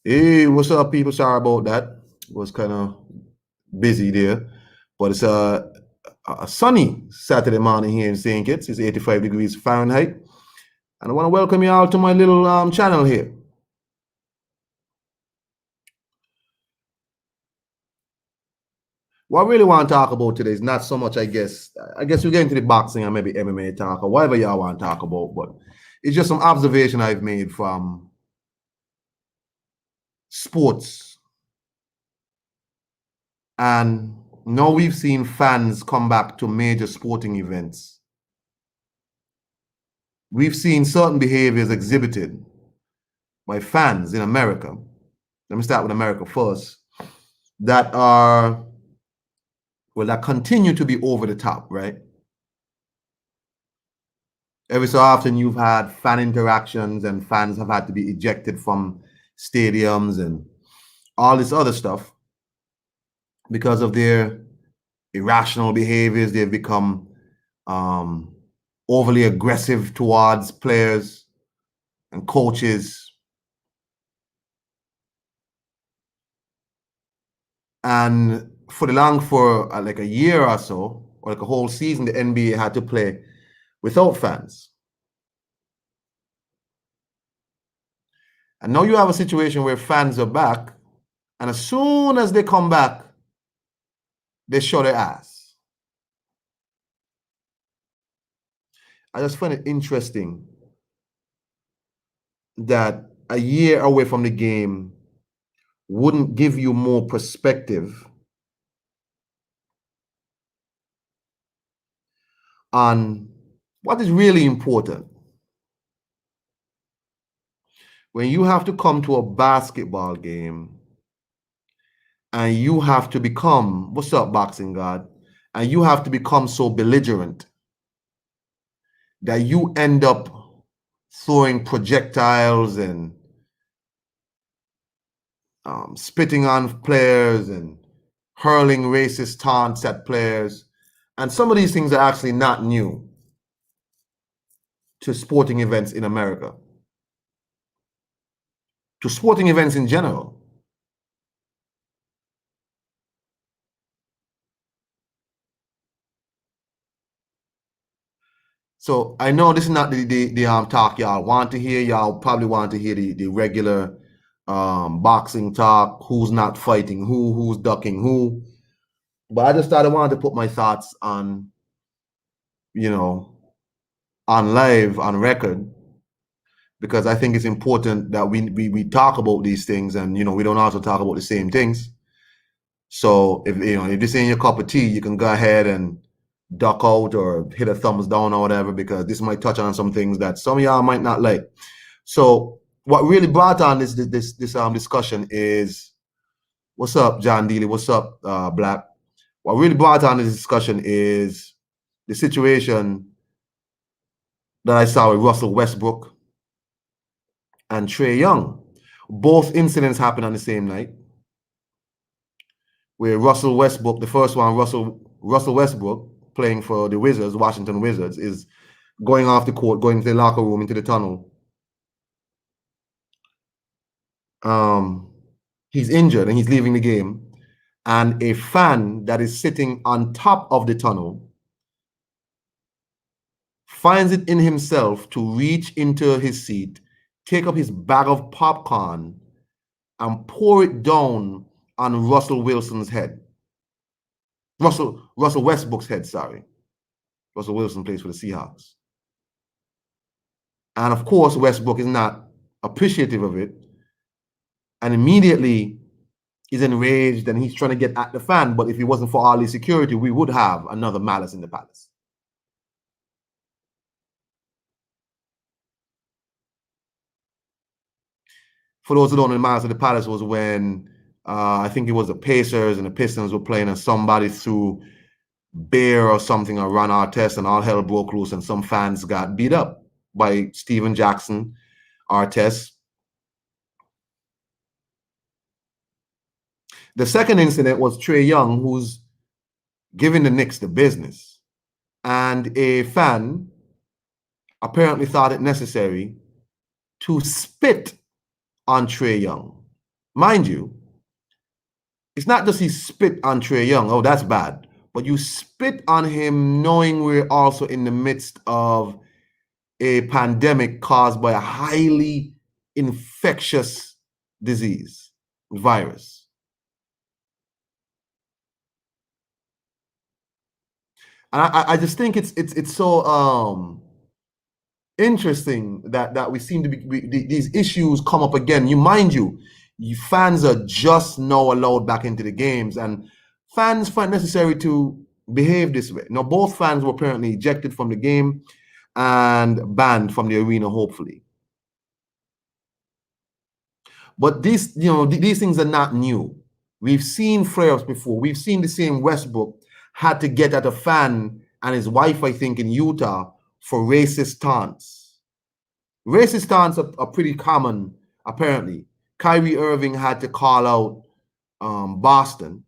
Hey, what's up, people? Sorry about that. Was kind of busy there, but it's a sunny Saturday morning here in St. Kitts. It's 85 degrees Fahrenheit, and I want to welcome you all to my little channel here. What I really want to talk about today is not so much, I guess. I guess we get into the boxing and maybe MMA talk or whatever y'all want to talk about, but it's just some observation I've made from sports. And now we've seen fans come back to major sporting events. We've seen certain behaviors exhibited by fans in America. Let me start with America first. That are, well, that continue to be over the top, right? Every so often you've had fan interactions and fans have had to be ejected from stadiums and all this other stuff because of their irrational behaviors. They've become overly aggressive towards players and coaches. And for like a year or so, or like a whole season, the NBA had to play without fans. And now you have a situation where fans are back, and as soon as they come back, they show their ass. I just find it interesting that a year away from the game wouldn't give you more perspective on what is really important. When you have to come to a basketball game and you have to become, what's up, boxing god? And you have to become so belligerent that you end up throwing projectiles and spitting on players and hurling racist taunts at players. And some of these things are actually not new to sporting events in America, to sporting events in general. So I know this is not the talk y'all want to hear. Y'all probably want to hear the regular boxing talk, who's not fighting who's ducking who. But I just thought I wanted to put my thoughts on, on live, on record, because I think it's important that we talk about these things, and we don't also talk about the same things. So if this ain't your cup of tea, you can go ahead and duck out or hit a thumbs down or whatever, because this might touch on some things that some of y'all might not like. So what really brought on this discussion is, what's up, John Dealey? What's up, Black? What really brought on this discussion is the situation that I saw with Russell Westbrook and Trae Young. Both incidents happened on the same night, where Russell Westbrook, the first one, Russell Westbrook, playing for the Wizards, Washington Wizards, is going off the court, going to the locker room, into the tunnel. He's injured and he's leaving the game. And a fan that is sitting on top of the tunnel finds it in himself to reach into his seat, take up his bag of popcorn, and pour it down on Russell Wilson's head. Russell Westbrook's head, sorry. Russell Wilson plays for the Seahawks. And of course, Westbrook is not appreciative of it. And immediately he's enraged and he's trying to get at the fan. But if it wasn't for all the security, we would have another malice in the palace. For those who don't know, the malice in the palace was when I think it was the Pacers and the Pistons were playing, and somebody threw beer or something or Ron Artest, and all hell broke loose, and some fans got beat up by Steven Jackson, Artest. The second incident was Trae Young, who's giving the Knicks the business. And a fan apparently thought it necessary to spit on Trae Young. Mind you, it's not just he spit on Trey Young. Oh, that's bad. But you spit on him knowing we're also in the midst of a pandemic caused by a highly infectious disease, virus. And I just think it's so interesting that we seem to these issues come up again. You fans are just now allowed back into the games, and fans find necessary to behave this way. Now, both fans were apparently ejected from the game and banned from the arena, hopefully. But these things are not new. We've seen flare-ups before. We've seen the same Westbrook had to get at a fan and his wife, I think, in Utah for racist taunts. Racist taunts are pretty common, apparently. Kyrie Irving had to call out Boston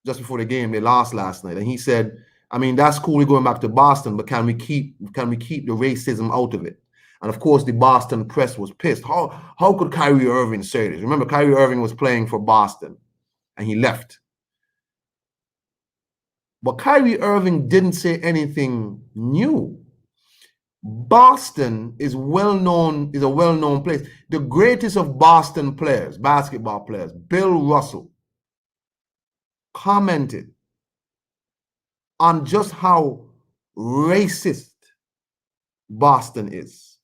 just before the game. They lost last night, and he said, "I mean, that's cool. We're going back to Boston, but can we keep the racism out of it?" And of course, the Boston press was pissed. How could Kyrie Irving say this? Remember, Kyrie Irving was playing for Boston, and he left. But Kyrie Irving didn't say anything new. Boston is a well-known place. The greatest of Boston players, basketball players, Bill Russell, commented on just how racist Boston is.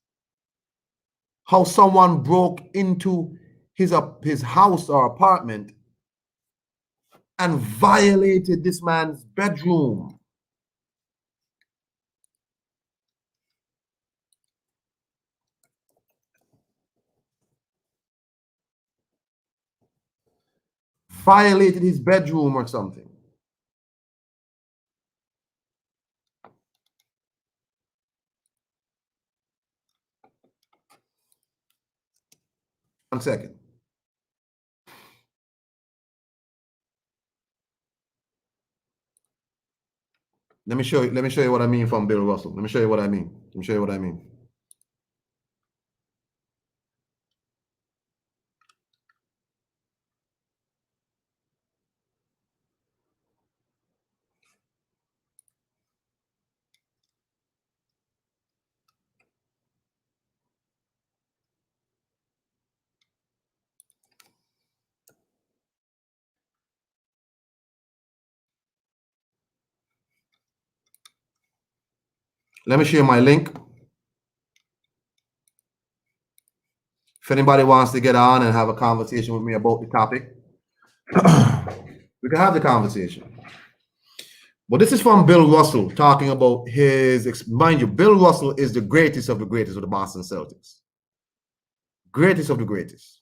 How someone broke into his house or apartment and violated this man's bedroom. Violated his bedroom or something. One second. Let me show you what I mean from Bill Russell. Let me show you what I mean. Let me show you what I mean. Let me share my link. If anybody wants to get on and have a conversation with me about the topic, we can have the conversation. But this is from Bill Russell talking about mind you, Bill Russell is the greatest of the Boston Celtics. Greatest of the greatest.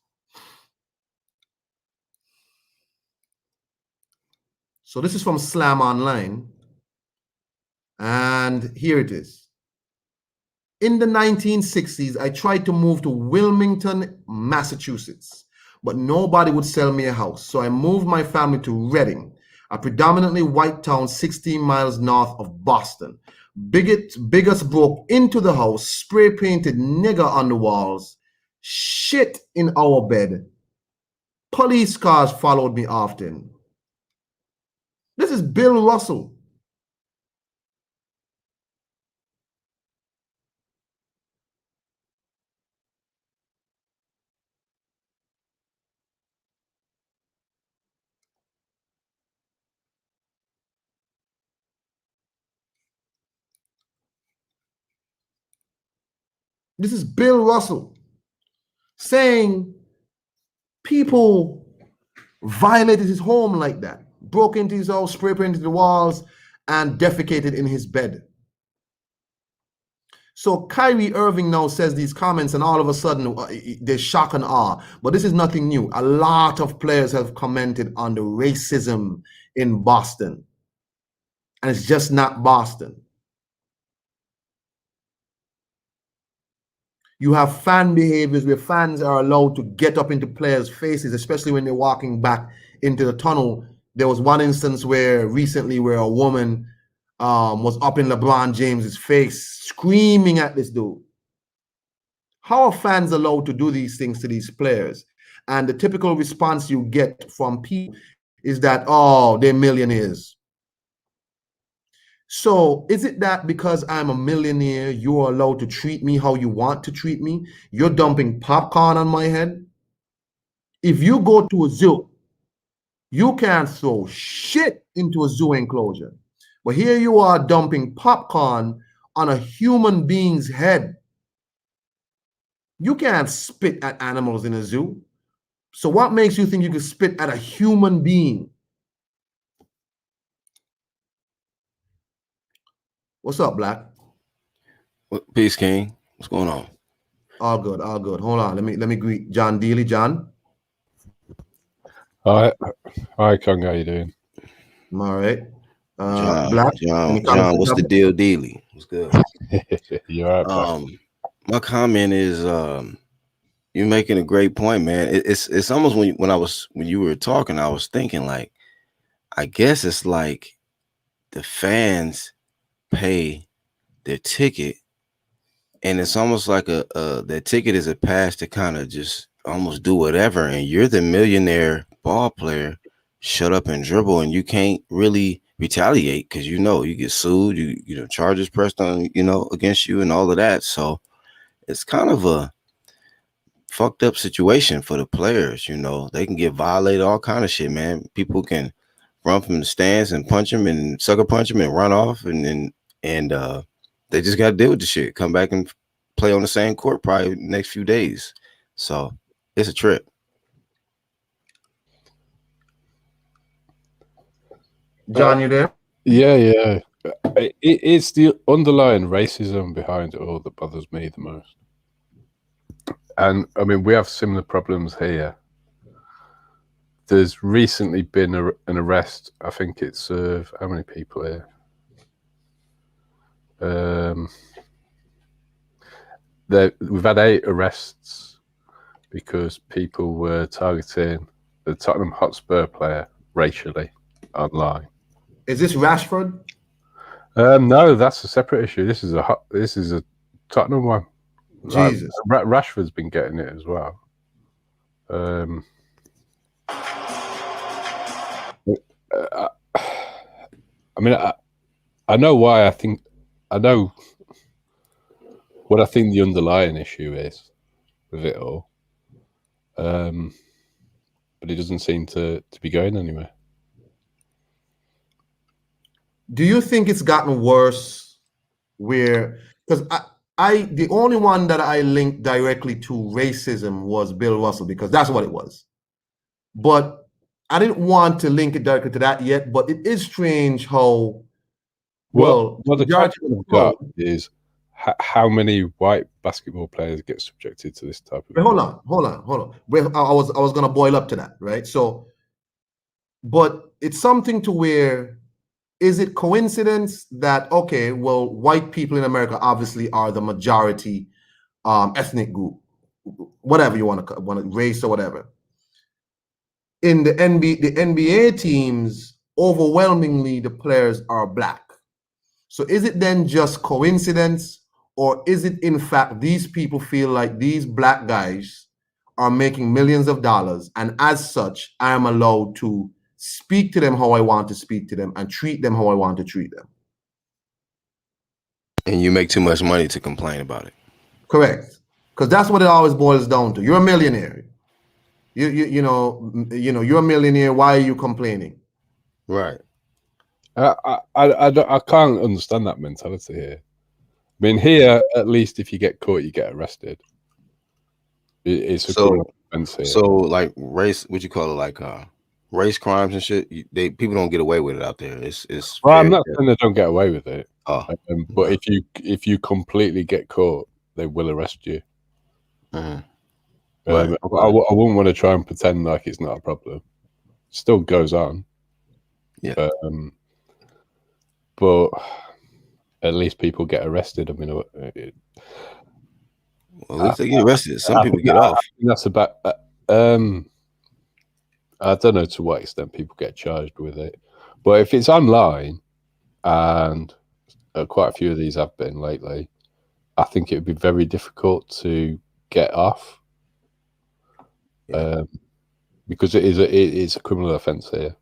So this is from Slam Online. And here it is. In the 1960s, I tried to move to Wilmington, Massachusetts, but nobody would sell me a house. So I moved my family to Reading, a predominantly white town 16 miles north of Boston. Bigots broke into the house, spray painted nigger on the walls, shit in our bed. Police cars followed me often. This is Bill Russell. This is Bill Russell saying people violated his home like that, broke into his house, spray painted the walls, and defecated in his bed. So Kyrie Irving now says these comments, and all of a sudden there's shock and awe. But this is nothing new. A lot of players have commented on the racism in Boston, and it's just not Boston. You have fan behaviors where fans are allowed to get up into players' faces, especially when they're walking back into the tunnel. There was one instance recently where a woman was up in LeBron James's face, screaming at this dude. How are fans allowed to do these things to these players? And the typical response you get from people is that, oh, they're millionaires. So is it that because I'm a millionaire, you're allowed to treat me how you want to treat me? You're dumping popcorn on my head? If you go to a zoo, you can't throw shit into a zoo enclosure. But here you are dumping popcorn on a human being's head. You can't spit at animals in a zoo. So what makes you think you can spit at a human being? What's up, Black? Peace, King. What's going on? All good, all good. Hold on. Let me greet John Dealey. John. Hi, Kong. How you doing? I'm all right. John, Black. Any comments John, on what's the topic? deal, Dealy? What's good? You're right, Black. My comment is, you're making a great point, man. It's almost when you were talking, I was thinking like, I guess it's like the fans pay their ticket, and it's almost like their ticket is a pass to kind of just almost do whatever, and you're the millionaire ball player. Shut up and dribble, and you can't really retaliate because you get sued, charges pressed on against you and all of that. So it's kind of a fucked up situation for the players. They can get violated, all kind of shit, man. People can run from the stands and punch them and sucker punch them and run off, and they just got to deal with the shit. Come back and play on the same court probably next few days. So it's a trip. John, you there? Yeah. It's the underlying racism behind it all that bothers me the most. And I mean, we have similar problems here. There's recently been an arrest. I think it's how many people here? We've had 8 arrests because people were targeting the Tottenham Hotspur player racially online. Is this Rashford? No, that's a separate issue. This is a Tottenham one. Jesus. Rashford's been getting it as well. I mean, I know why. I know what I think the underlying issue is with it all, but it doesn't seem to be going anywhere. Do you think it's gotten worse? Because the only one that I linked directly to racism was Bill Russell, because that's what it was. But I didn't want to link it directly to that yet. But it is strange how well the question I've got is how many white basketball players get subjected to this type of. Hold on. Well, I was gonna boil up to that, right? So, but it's something to where. Is it coincidence that, okay, well, white people in America obviously are the majority ethnic group, whatever you want to race or whatever. In the NBA teams, overwhelmingly the players are black. So is it then just coincidence, or is it in fact these people feel like these black guys are making millions of dollars, and as such, I am allowed to speak to them how I want to speak to them and treat them how I want to treat them? And you make too much money to complain about it. Correct. Because that's what it always boils down to. You're a millionaire. You know, you're a millionaire. Why are you complaining? Right. I can't understand that mentality here. I mean, here, at least if you get caught, you get arrested. It's a criminal offense here. So, like race, what you call it, like race crimes and shit. People don't get away with it out there. It's. Well, I'm not saying they don't get away with it. Oh, but if you completely get caught, they will arrest you. Mm-hmm. Right. I wouldn't want to try and pretend like it's not a problem. It still goes on. Yeah. But at least people get arrested. I mean, well, at least they get arrested. Some people get off. That's about. I don't know to what extent people get charged with it, but if it's online, and quite a few of these have been lately, I think it would be very difficult to get off. because it's a criminal offence here.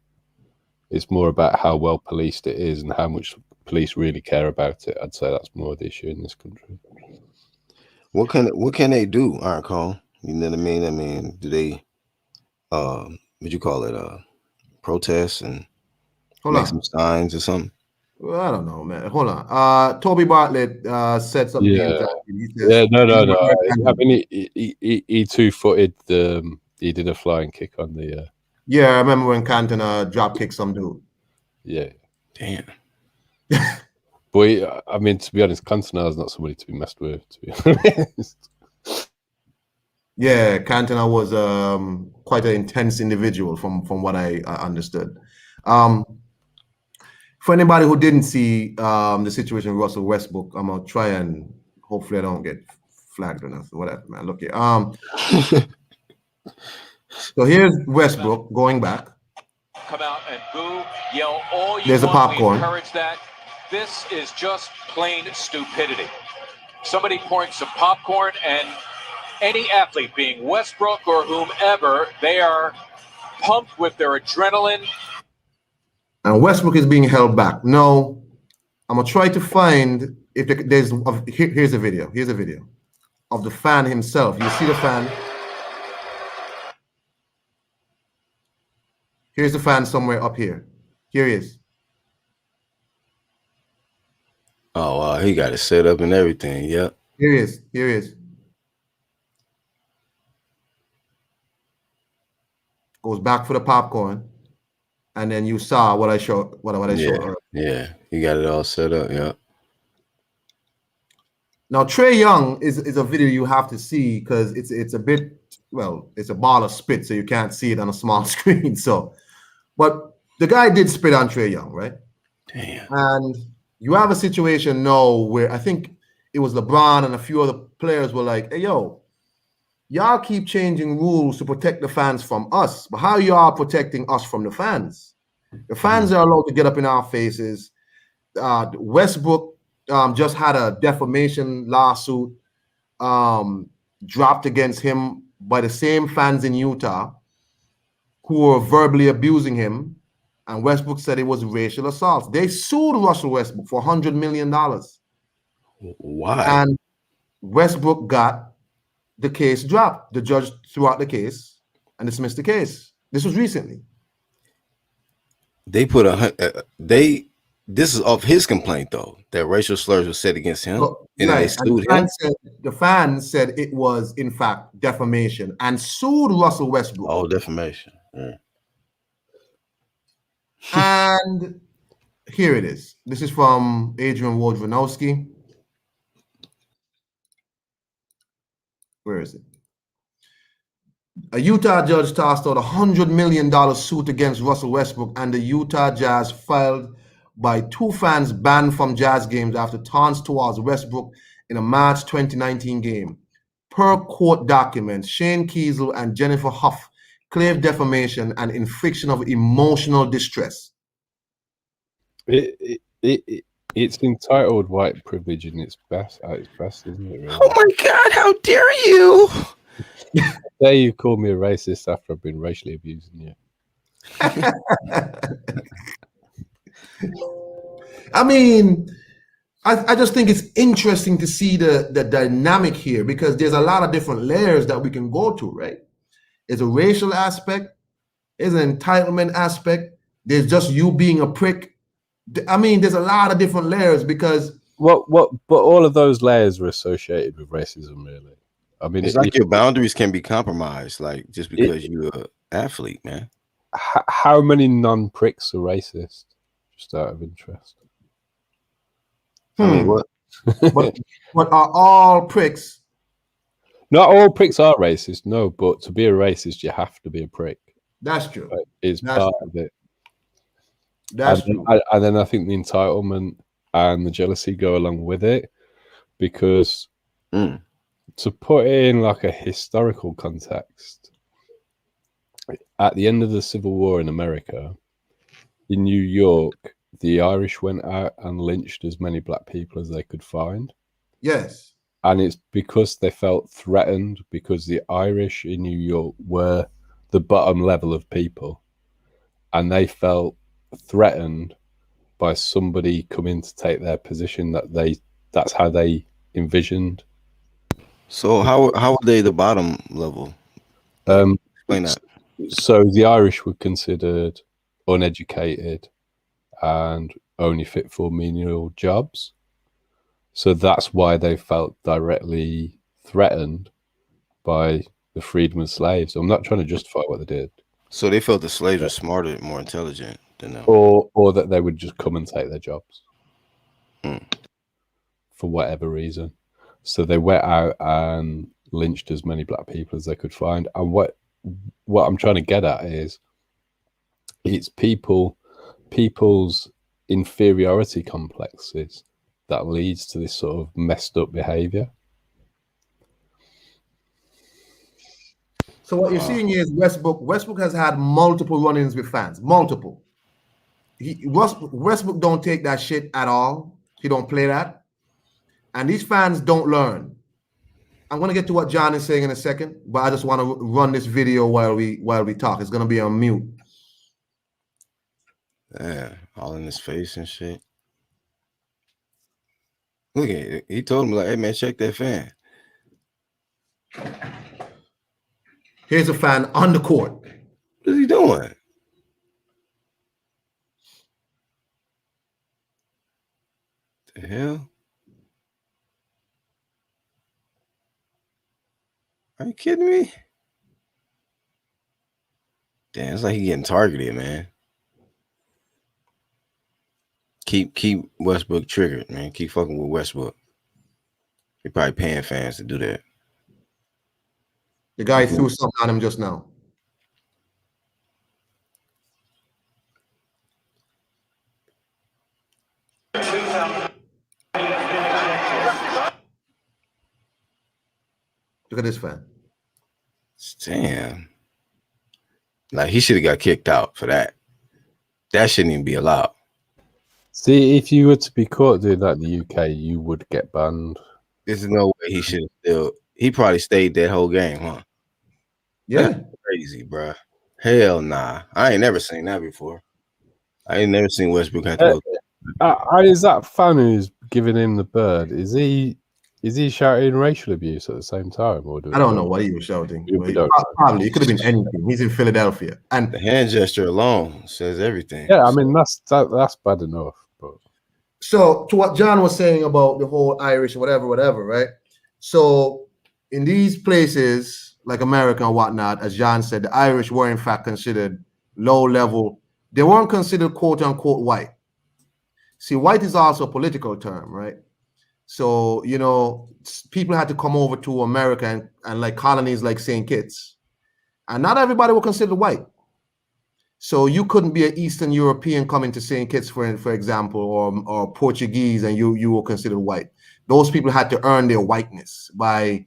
It's more about how well policed it is and how much police really care about it. I'd say that's more the issue in this country. What can they do, Iron Cole? You know what I mean? I mean, do they what you call it, protest and Hold make on. some signs or something? Well, I don't know, man. Hold on. Toby Bartlett said something Yeah. interesting. He says, No. I mean, he 2-footed he did a flying kick on the. Yeah, I remember when Cantona drop kicked some dude. Yeah. Damn. But I mean, to be honest, Cantona is not somebody to be messed with. To be honest. Yeah, Cantona was quite an intense individual from what I understood. For anybody who didn't see the situation with Russell Westbrook, I'm gonna try and hopefully I don't get flagged or nothing. Whatever, man. Look here. So here's Westbrook going back. Come out and boo, yell all you There's a want. We popcorn. encourage that. This is just plain stupidity. Somebody pouring some popcorn, and any athlete, being Westbrook or whomever, they are pumped with their adrenaline. And Westbrook is being held back. No, I'm gonna try to find if there's. Here's a video. Here's a video of the fan himself. You see the fan. Here's the fan somewhere up here. Here he is. Oh wow, he got it set up and everything. Yep. Here he is. Here he is. Goes back for the popcorn, and then you saw what I showed. What I showed earlier. Yeah, he got it all set up. Yeah. Now Trae Young is a video you have to see because it's a bit, well, it's a ball of spit, so you can't see it on a small screen. So, but the guy did spit on Trae Young, right? Damn. And you have a situation now where I think it was LeBron and a few other players were like, hey, yo, y'all keep changing rules to protect the fans from us, but how y'all protecting us from the fans? The fans are allowed to get up in our faces. Westbrook just had a defamation lawsuit dropped against him by the same fans in Utah who were verbally abusing him. And Westbrook said it was racial assault. They sued Russell Westbrook for $100 million. Why? And Westbrook got the case dropped. The judge threw out the case and dismissed the case. This was recently. They put this is of his complaint though, that racial slurs were said against him, and right. they sued him. The fans said it was in fact defamation and sued Russell Westbrook. Oh, defamation. Yeah. And here it is. This is from Adrian Wojnarowski. Where is it? A Utah judge tossed out a $100 million suit against Russell Westbrook and the Utah Jazz, filed by two fans banned from Jazz games after taunts towards Westbrook in a March 2019 game. Per court documents, Shane Kiesel and Jennifer Huff claimed defamation and infliction of emotional distress. It's entitled white privilege in its best, isn't it? Really? Oh my God! How dare you? There you call me a racist after I've been racially abusing you. I mean, I just think it's interesting to see the dynamic here because there's a lot of different layers that we can go to, right? There's a racial aspect, there's an entitlement aspect, there's just you being a prick. I mean, there's a lot of different layers because but all of those layers are associated with racism, really. I mean, it's like your boundaries can be compromised, like just because you're an athlete, man. How many non-pricks are racist? Just out of interest. I mean, what? but are all pricks? Not all pricks are racist, no. But to be a racist, you have to be a prick. That's true. Right? It's part of it. That's true. And then I think the entitlement and the jealousy go along with it, because to put it in like a historical context, at the end of the Civil War in America, in New York, the Irish went out and lynched as many black people as they could find. Yes. And it's because they felt threatened, because the Irish in New York were the bottom level of people, and they felt threatened by somebody coming to take their position that's how they envisioned. So how are they the bottom level? Explain that. So the Irish were considered uneducated and only fit for menial jobs. So that's why they felt directly threatened by the freedmen and slaves. I'm not trying to justify what they did. So they felt the slaves were smarter, more intelligent than them. Or that they would just come and take their jobs. Hmm. For whatever reason. So they went out and lynched as many black people as they could find. And what I'm trying to get at is it's people's inferiority complexes that leads to this sort of messed up behavior. So what you're seeing here is Westbrook has had multiple run-ins with fans, multiple. Westbrook don't take that shit at all. He don't play that. And these fans don't learn. I'm gonna get to what John is saying in a second, but I just want to run this video while we talk. It's gonna be on mute. Yeah, all in his face and shit. Look at it. He told him, like, hey man, check that fan. Here's a fan on the court. What is he doing? The hell? Are you kidding me? Damn, it's like he getting targeted, man. Keep Westbrook triggered, man. Keep fucking with Westbrook. They probably paying fans to do that. The guy threw something on him just now. Look at this fan. Damn. Like, he should have got kicked out for that. That shouldn't even be allowed. See, if you were to be caught doing that in the UK, you would get banned. There's no way he should have still. He probably stayed that whole game, huh? Yeah. That's crazy, bro. Hell nah. I ain't never seen that before. I ain't never seen Westbrook have to go. Is that fan who's giving him the bird? Is he shouting racial abuse at the same time, or I don't know what he was shouting. Probably it could have been anything. He's in Philadelphia, and the hand gesture alone says everything. Yeah, I mean that's bad enough. But so to what John was saying about the whole Irish, whatever, right? So in these places like America and whatnot, as John said, the Irish were in fact considered low level. They weren't considered quote unquote white. See, white is also a political term, right? So, you know, people had to come over to America and like colonies like St. Kitts. And not everybody were considered white. So you couldn't be an Eastern European coming to St. Kitts, for example, or Portuguese, and you were considered white. Those people had to earn their whiteness by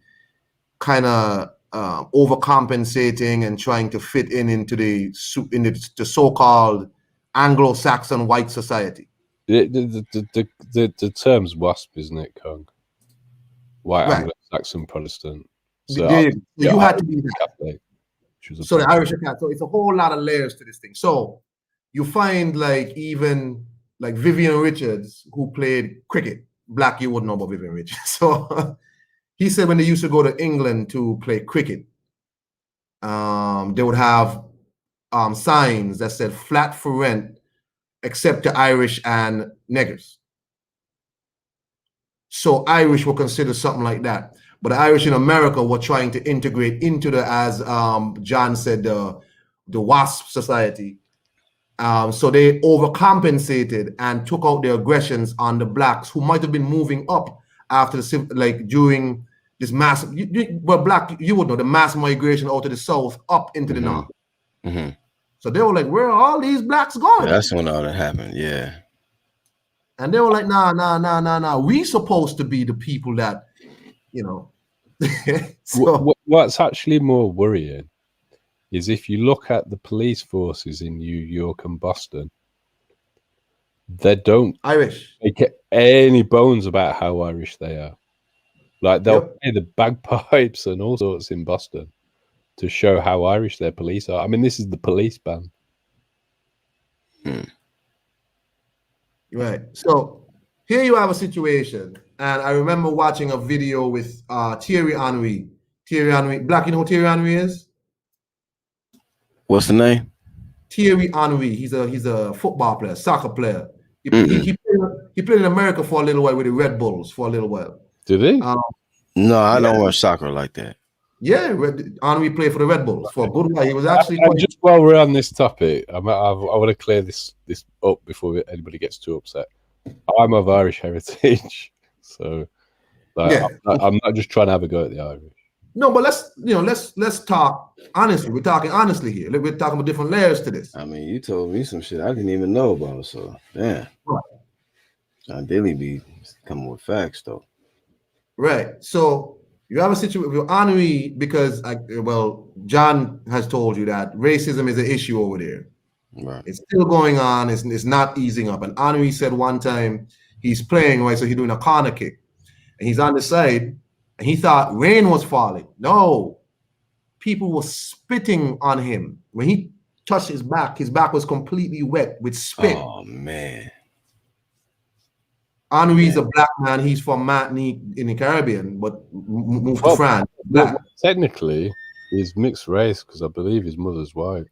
kind of overcompensating and trying to fit into the so-called Anglo-Saxon white society. The term's WASP, isn't it, Kong? White Right. Anglo-Saxon Protestant. So you had to be Catholic. So the Irish are Catholic. So it's a whole lot of layers to this thing. So you find like even like Vivian Richards, who played cricket. Black, you wouldn't know about Vivian Richards. So he said when they used to go to England to play cricket, they would have signs that said flat for rent, except to Irish and niggers. So Irish were considered something like that. But the Irish in America were trying to integrate into the, as John said, the WASP society. So they overcompensated and took out their aggressions on the blacks who might have been moving up after during this massive, black, you would know, the mass migration out to the south up into the north. Mm-hmm. So they were like, where are all these blacks going? Yeah, that's when all that happened, yeah. And they were like, nah. We supposed to be the people that, you know. So, what's actually more worrying is if you look at the police forces in New York and Boston, they don't Irish make any bones about how Irish they are. Like they'll Yep. play the bagpipes and all sorts in Boston to show how Irish their police are. I mean, this is the police band. Right. So here you have a situation, and I remember watching a video with Thierry Henry. Thierry Henry, Black, you know who Thierry Henry is? What's the name? Thierry Henry. He's a football player, soccer player. He played in America for a little while with the Red Bulls for a little while. Did he? No, I Yeah. don't watch soccer like that. Yeah, Henry played for the Red Bulls for a good while. He was actually And just while we're on this topic, I want to clear this up before anybody gets too upset. I'm of Irish heritage, so like, yeah. I'm not just trying to have a go at the Irish. No, but let's talk honestly. We're talking honestly here. We're talking about different layers to this. I mean, you told me some shit I didn't even know about. So yeah, Right. I daily be coming with facts though. Right. So you have a situation with Henry because John has told you that racism is an issue over there. Right. It's still going on. It's not easing up. And Henry said one time he's playing, right? So he's doing a corner kick. And he's on the side, and he thought rain was falling. No. People were spitting on him. When he touched his back was completely wet with spit. Oh man. Henry's a black man. He's from Martinique in the Caribbean, but moved to France. Well, technically, he's mixed race because I believe his mother's white.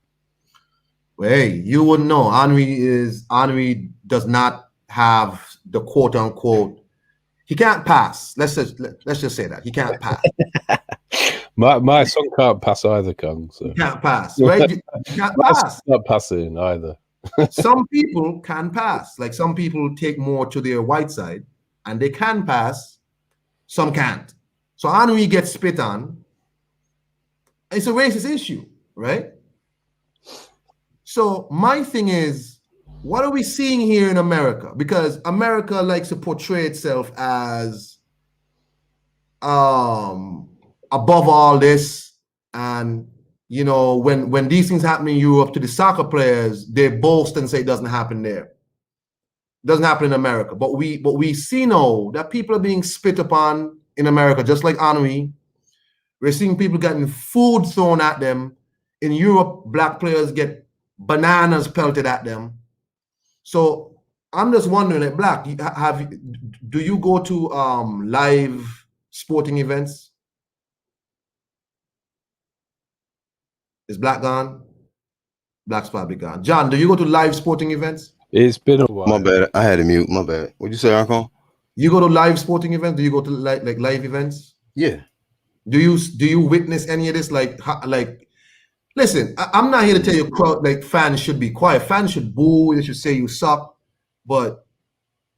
Hey, you wouldn't know. Henry does not have the quote unquote. He can't pass. Let's just say that he can't pass. My son can't pass either, Kung. So He can't pass, right? You can't pass. Not passing either. Some people can pass. Like some people take more to their white side, and they can pass. Some can't. So Henry gets spit on. It's a racist issue, right? So my thing is, what are we seeing here in America? Because America likes to portray itself as above all this, and you know, when these things happen in Europe to the soccer players, they boast and say it doesn't happen there. It doesn't happen in America. But we see now that people are being spit upon in America, just like Henry. We're seeing people getting food thrown at them. In Europe, black players get bananas pelted at them. So I'm just wondering, like, Black, do you go to live sporting events? Is Black gone? Black's probably gone. John, do you go to live sporting events? It's been a while. My bad. I had to mute. My bad. What'd you say, Uncle? You go to live sporting events? Do you go to like live events? Yeah. Do you witness any of this? Like listen, I'm not here to tell you like fans should be quiet. Fans should boo. They should say you suck. But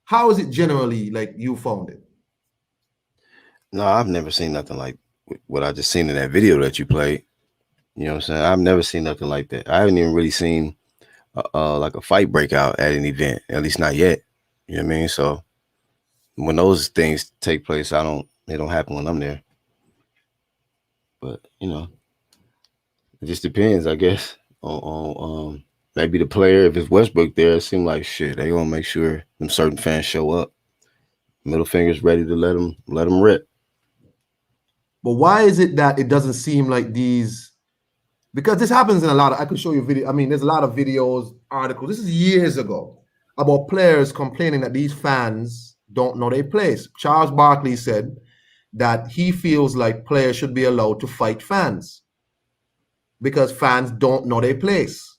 how is it generally like you found it? No, I've never seen nothing like what I just seen in that video that you played. You know what I'm saying? I've never seen nothing like that. I haven't even really seen like a fight break out at an event, at least not yet. You know what I mean? So when those things take place, they don't happen when I'm there. But you know, it just depends, I guess, on maybe the player. If it's Westbrook there, it seems like shit. They gonna make sure them certain fans show up. Middle fingers ready to let them rip. But why is it that it doesn't seem like these? Because this happens in a lot of. I could show you video. I mean, there's a lot of videos, articles. This is years ago about players complaining that these fans don't know their place. Charles Barkley said that he feels like players should be allowed to fight fans because fans don't know their place,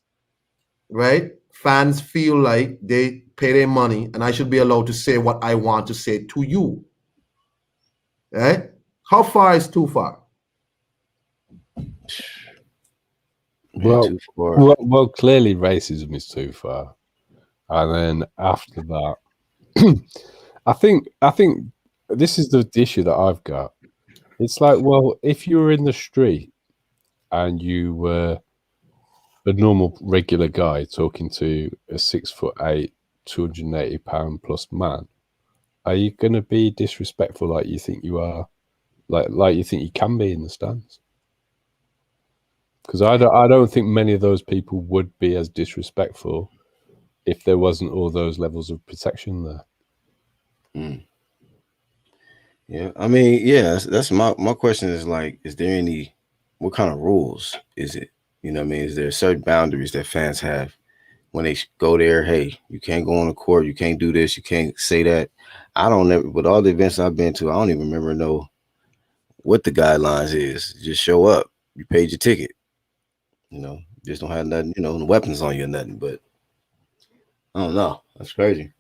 right? Fans feel like they pay their money and I should be allowed to say what I want to say to you, right? How far is too far? Well, clearly racism is too far. And then after that, I think this is the issue that I've got. It's like, well, if you were in the street and you were a normal, regular guy talking to a 6'8", 280-pound plus man, are you going to be disrespectful like you think you are, like you think you can be in the stands? Because I don't think many of those people would be as disrespectful if there wasn't all those levels of protection there. Yeah, I mean, yeah, that's my question is like, is there any, what kind of rules is it? You know what I mean? Is there certain boundaries that fans have when they go there? Hey, you can't go on the court, you can't do this, you can't say that. I don't ever, with all the events I've been to, I don't even remember know what the guidelines is. Just show up, you paid your ticket, you know, just don't have nothing, you know, weapons on you or nothing. But I don't know. That's crazy.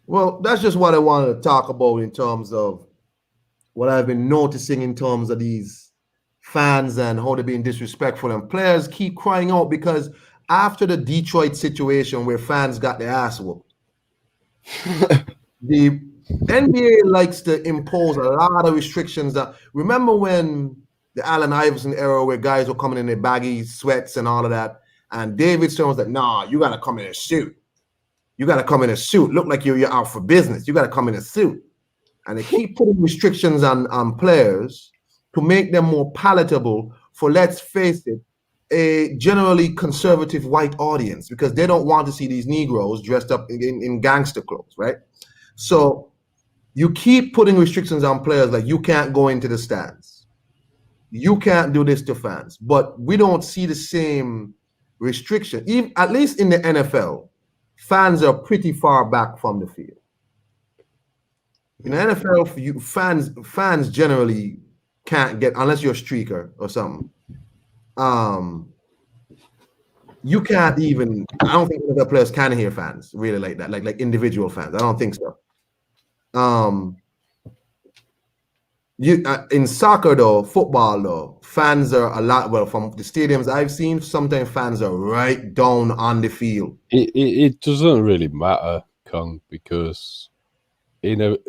Well, that's just what I wanted to talk about in terms of what I've been noticing in terms of these fans and how they're being disrespectful, and players keep crying out because after the Detroit situation where fans got their ass whooped, the NBA likes to impose a lot of restrictions. That remember when the Allen Iverson era, where guys were coming in their baggy sweats and all of that, and David Stern was like, "Nah, you got to come in a suit. You got to come in a suit. Look like you're out for business. You got to come in a suit." And they keep putting restrictions on players to make them more palatable for, let's face it, a generally conservative white audience, because they don't want to see these Negroes dressed up in gangster clothes, right? So you keep putting restrictions on players, like you can't go into the stands, you can't do this to fans, but we don't see the same restriction. Even, at least in the NFL, fans are pretty far back from the field. In the NFL, fans generally can't get, unless you're a streaker or something. You can't even. I don't think NFL players can hear fans really like that, like individual fans. I don't think so. You in soccer though, football though, fans are a lot. Well, from the stadiums I've seen, sometimes fans are right down on the field. It doesn't really matter, Kong, because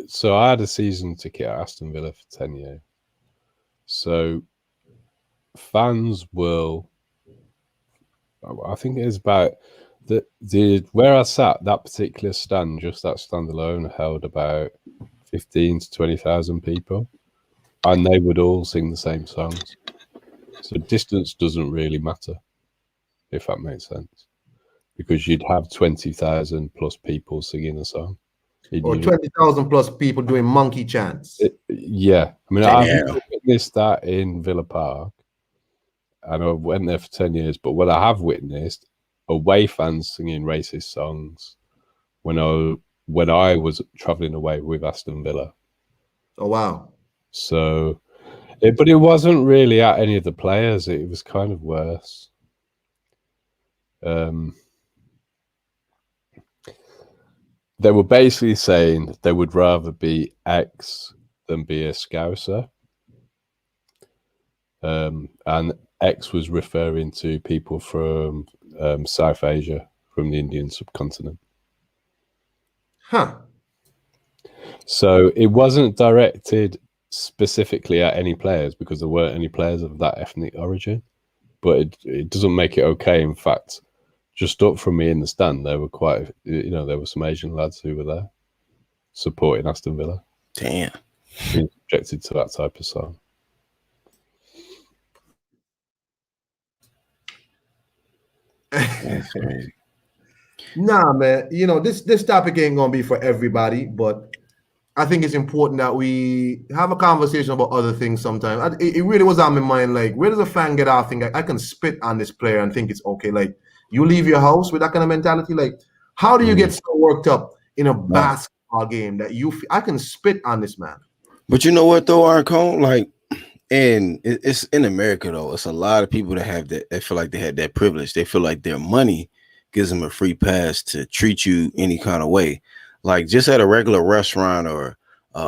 so I had a season ticket at Aston Villa for 10 years. So fans will, I think it is about the where I sat, that particular stand, just that stand alone held about 15 to 20,000 people, and they would all sing the same songs. So distance doesn't really matter, if that makes sense, because you'd have 20,000 plus people singing a song. Or 20,000 plus people doing monkey chants. Yeah. I mean, I've witnessed that in Villa Park, and I went there for 10 years. But what I have witnessed, away fans singing racist songs when I was traveling away with Aston Villa. Oh, wow. So, but it wasn't really at any of the players. It was kind of worse. They were basically saying they would rather be X than be a Scouser. And X was referring to people from South Asia, from the Indian subcontinent. Huh. So it wasn't directed specifically at any players, because there weren't any players of that ethnic origin. But it doesn't make it okay. In fact, just up from me in the stand, there were there were some Asian lads who were there supporting Aston Villa. Damn. Being subjected to that type of song. That's crazy. Nah, man. This topic ain't gonna be for everybody, but I think it's important that we have a conversation about other things sometimes. It really was on my mind, like, where does a fan get out think I can spit on this player and think it's okay? Like, you leave your house with that kind of mentality? Like, how do you get so worked up in a basketball game that I can spit on this man? But you know what though, Arcone? Like, and it's in America though. It's a lot of people that have that. They feel like they had that privilege. They feel like their money gives them a free pass to treat you any kind of way. Like just at a regular restaurant or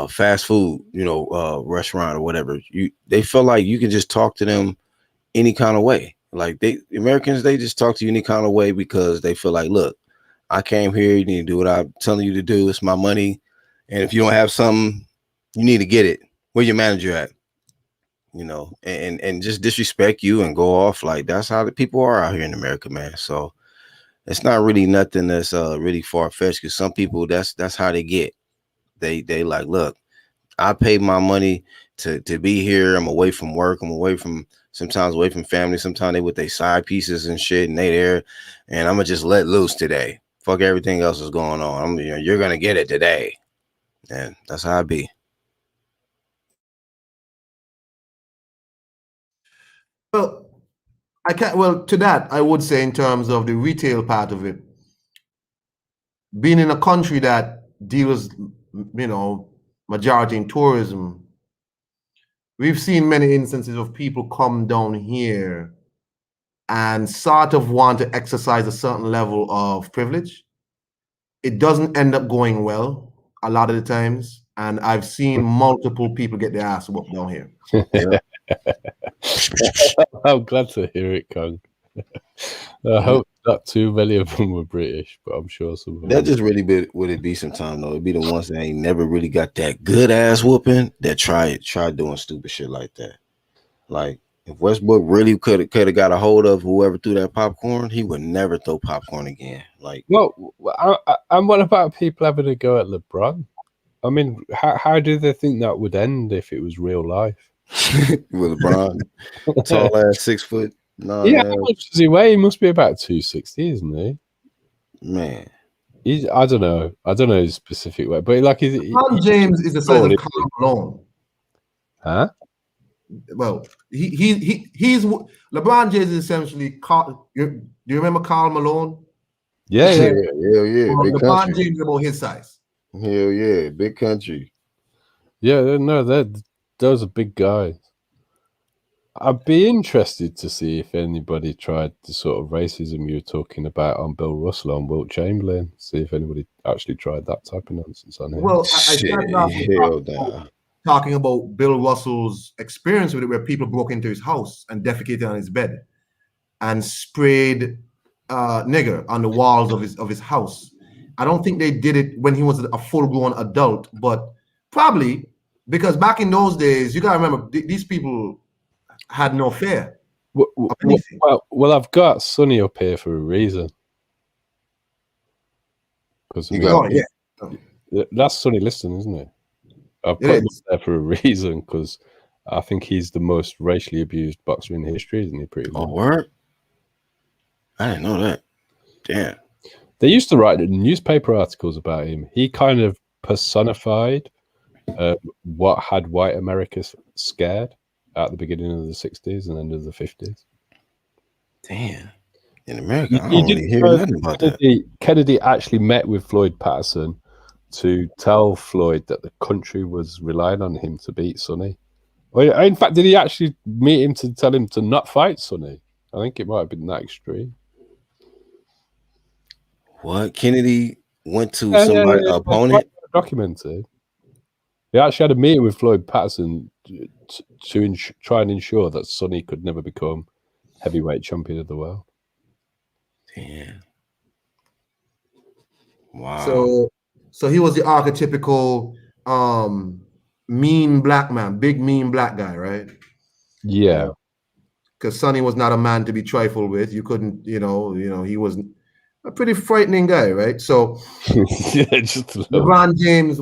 fast food, restaurant or whatever. They feel like you can just talk to them any kind of way. Like Americans, they just talk to you any kind of way because they feel like, look, I came here. You need to do what I'm telling you to do. It's my money, and if you don't have something, you need to get it. Where your manager at? And just disrespect you and go off. Like that's how the people are out here in America, man. So it's not really nothing that's really far-fetched, because some people that's how they get. They like, look, I paid my money to be here. I'm away from work. I'm sometimes away from family. Sometimes they with their side pieces and shit, and they there, and I'm gonna just let loose today. Fuck everything else is going on. You're gonna get it today, and that's how I be. Well, I can't. Well, to that, I would say in terms of the retail part of it, being in a country that deals, majority in tourism, we've seen many instances of people come down here and sort of want to exercise a certain level of privilege. It doesn't end up going well a lot of the times, and I've seen multiple people get their ass whooped down here. Yeah. I'm glad to hear it, Kong. I hope not too many of them were British, but I'm sure some of them. That just really would it be sometime though. It'd be the ones that ain't never really got that good ass whooping that try doing stupid shit like that. Like if Westbrook really could have got a hold of whoever threw that popcorn, he would never throw popcorn again. Like, well, and what about people having a go at LeBron? I mean, how do they think that would end if it was real life? with LeBron, tall ass 6 foot. No, yeah, how much does he weigh? He must be about 260, isn't he? Man, I don't know his specific weight, but like LeBron James is the size of Karl Malone. Huh? Well, he's LeBron James is essentially Karl. Do you remember Karl Malone? Yeah. Hell yeah, Well, big LeBron country. James is about his size. Hell yeah, big country. Yeah, no, those are big guys. I'd be interested to see if anybody tried the sort of racism you were talking about on Bill Russell, on Wilt Chamberlain. See if anybody actually tried that type of nonsense on him. Well, I started off talking about Bill Russell's experience with it, where people broke into his house and defecated on his bed and sprayed nigger on the walls of his house. I don't think they did it when he was a full-grown adult, but probably because back in those days, you gotta remember these people had no fear. Well, I've got Sonny up here for a reason. Because that's Sonny Liston, isn't it? I put him up there for a reason because I think he's the most racially abused boxer in history, isn't he? Pretty much. Oh, word? I didn't know that. Damn. They used to write newspaper articles about him. He kind of personified what had white America scared at the beginning of the 60s and end of the 50s. Damn. In America, I don't really hear nothing about that. Kennedy actually met with Floyd Patterson to tell Floyd that the country was relying on him to beat Sonny. Well, in fact, did he actually meet him to tell him to not fight Sonny? I think it might have been that extreme. What? Kennedy went to somebody's opponent? Documented. He actually had a meeting with Floyd Patterson to try and ensure that Sonny could never become heavyweight champion of the world. Damn. Wow. So he was the archetypical mean black man, big mean black guy, right? Yeah. Because Sonny was not a man to be trifled with. You couldn't, he was a pretty frightening guy, right? So yeah, just LeBron James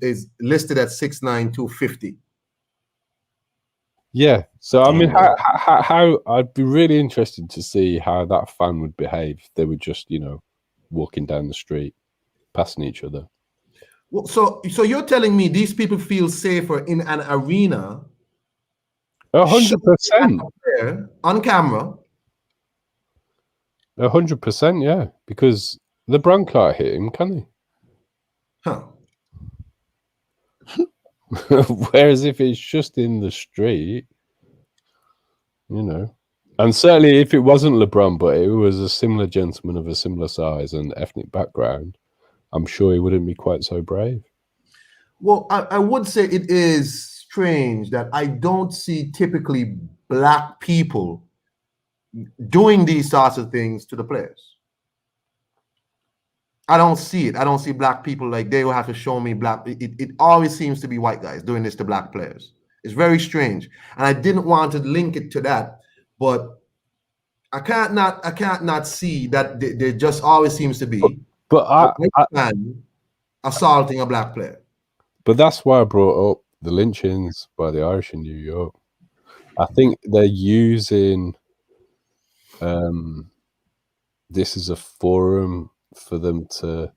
is listed at 6'9", 250. Yeah. So I mean, how I'd be really interested to see how that fan would behave if they were just, walking down the street, passing each other. Well, so you're telling me these people feel safer in an arena? 100% on camera. 100%, yeah, because LeBron can't hit him, can he? Huh. Whereas if it's just in the street, and certainly if it wasn't LeBron, but it was a similar gentleman of a similar size and ethnic background, I'm sure he wouldn't be quite so brave. Well, I would say it is strange that I don't see typically black people doing these sorts of things to the players. I don't see it. I don't see black people like they will have to show me black. It always seems to be white guys doing this to black players. It's very strange, and I didn't want to link it to that, but I can't not see that there just always seems to be a white man assaulting a black player. But that's why I brought up the lynchings by the Irish in New York. I think they're using this as a forum for them to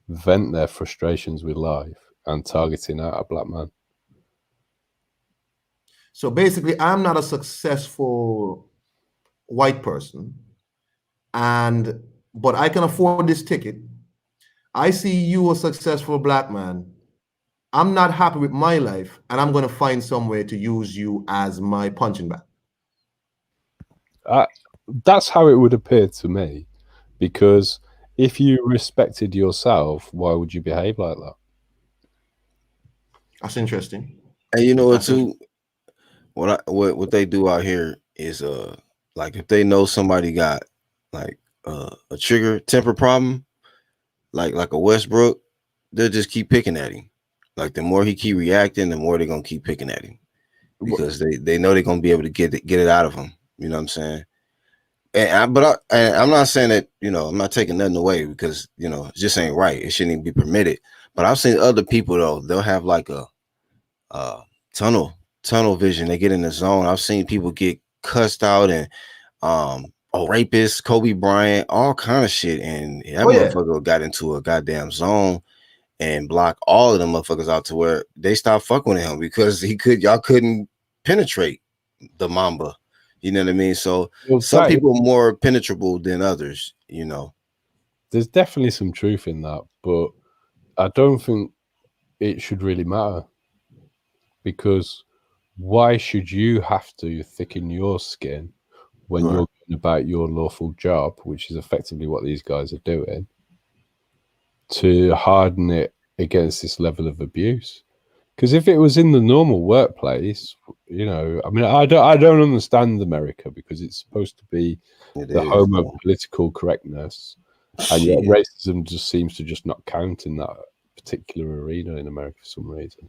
vent their frustrations with life and targeting out a black man. So basically, I'm not a successful white person, but I can afford this ticket. I see you a successful black man. I'm not happy with my life, and I'm going to find some way to use you as my punching bag. That's how it would appear to me, because if you respected yourself, why would you behave like that? That's interesting. And you know what too? What they do out here is like if they know somebody got like a trigger temper problem, like a Westbrook, they'll just keep picking at him. Like the more he keep reacting, the more they're gonna keep picking at him because they know they're gonna be able to get it out of him. You know what I'm saying? And I'm not saying that, you know, I'm not taking nothing away because, you know, it just ain't right. It shouldn't even be permitted. But I've seen other people though, they'll have like a tunnel vision. They get in the zone. I've seen people get cussed out and a rapist, Kobe Bryant, all kind of shit. And that motherfucker got into a goddamn zone and blocked all of them motherfuckers out to where they stopped fucking with him because y'all couldn't penetrate the Mamba. You know what I mean? So some people are more penetrable than others, you know. There's definitely some truth in that, but I don't think it should really matter, because why should you have to thicken your skin when you're going about your lawful job, which is effectively what these guys are doing, to harden it against this level of abuse? Because if it was in the normal workplace, you know, I mean, I don't understand America, because it's supposed to be the home of political correctness, and yet racism just seems to just not count in that particular arena in America for some reason.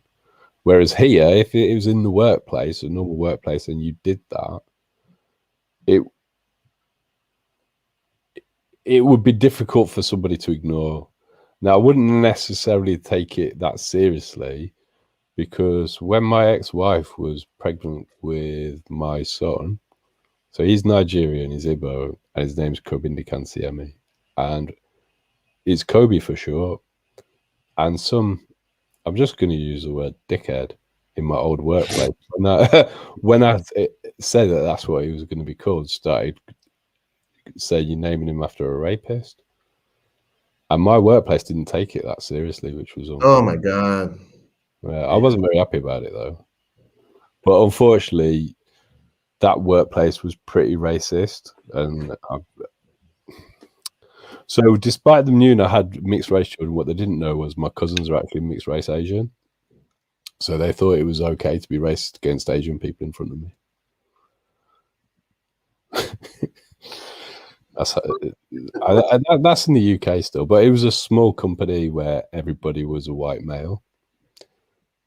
Whereas here, if it was in the workplace, a normal workplace, and you did that, it would be difficult for somebody to ignore. Now, I wouldn't necessarily take it that seriously, because when my ex-wife was pregnant with my son, so he's Nigerian, he's Igbo, and his name's Kobindi Kansiemi, and it's Kobe for sure. And I'm just going to use the word dickhead in my old workplace. When I said that that's what he was going to be called, started saying you're naming him after a rapist. And my workplace didn't take it that seriously, which was oh my God. I wasn't very happy about it though. But unfortunately, that workplace was pretty racist, and so despite them knowing I had mixed race children, what they didn't know was my cousins are actually mixed race Asian. So they thought it was okay to be racist against Asian people in front of me. That's in the UK still, but it was a small company where everybody was a white male.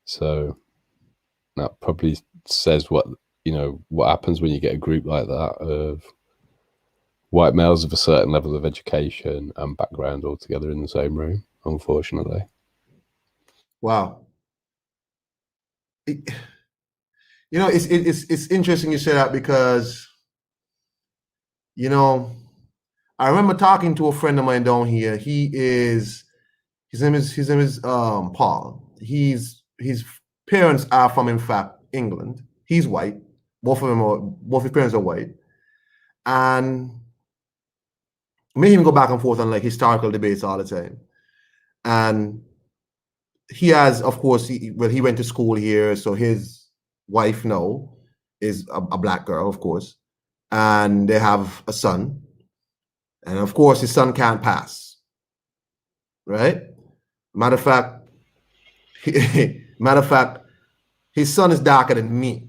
So that probably says what happens when you get a group like that of white males of a certain level of education and background all together in the same room, unfortunately. Wow. It's interesting you say that, because, you know, I remember talking to a friend of mine down here. His name is Paul. His parents are from, in fact, England. He's white. Both his parents are white. And me and him go back and forth on like historical debates all the time. And he has, of course, he went to school here, so his wife now is a black girl, of course, and they have a son. And of course, his son can't pass, right? Matter of fact, his son is darker than me.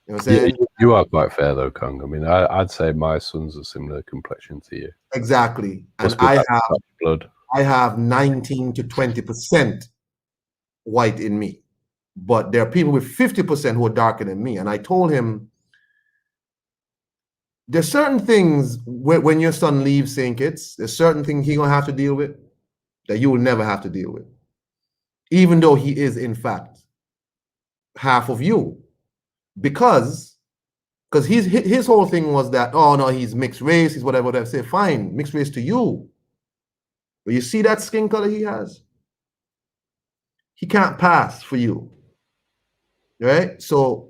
You know what I'm saying? You are quite fair though, Kung. I mean, I'd say my son's a similar complexion to you. Exactly. And I have 19 to 20% white in me. But there are people with 50% who are darker than me. And I told him, there's certain things when your son leaves St. Kitts, there's certain things he's going to have to deal with that you will never have to deal with, even though he is, in fact, half of you. Because his whole thing was that, oh, no, he's mixed race, he's whatever. I say, fine, mixed race to you. But you see that skin color he has? He can't pass for you. Right? So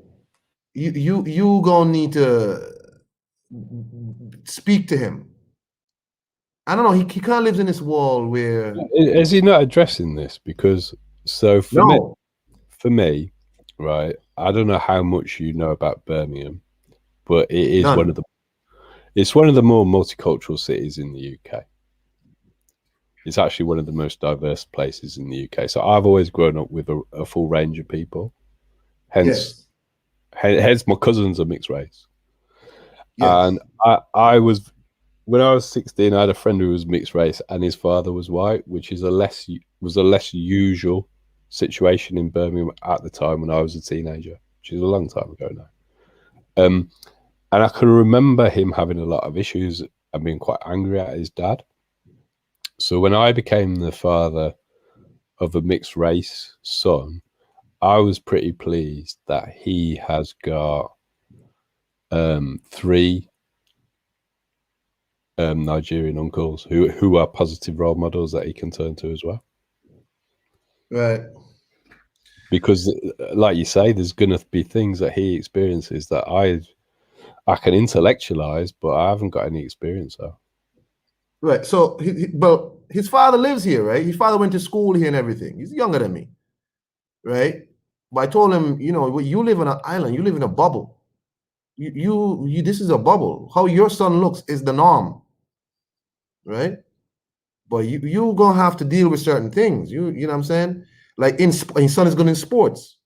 you gonna need to speak to him. I don't know. He kind of lives in this world where Is he not addressing this? Because for me, right, I don't know how much you know about Birmingham, but it is None. one of the more multicultural cities in the UK. It's actually one of the most diverse places in the UK. So I've always grown up with a full range of people. Hence my cousins are mixed race. Yes. And I was, when I was 16, I had a friend who was mixed race and his father was white, which is a less usual situation in Birmingham at the time when I was a teenager, which is a long time ago now. And I can remember him having a lot of issues and being quite angry at his dad. So when I became the father of a mixed race son, I was pretty pleased that he has got 3 Nigerian uncles who are positive role models that he can turn to as well. Right. Because, like you say, there's going to be things that he experiences that I can intellectualize, but I haven't got any experience of. Right. So, but his father lives here, right? His father went to school here and everything. He's younger than me, right? But I told him, you live on an island. You live in a bubble. You this is a bubble. How your son looks is the norm, right? But you gonna have to deal with certain things. You know what I'm saying? Like his son is good in sports.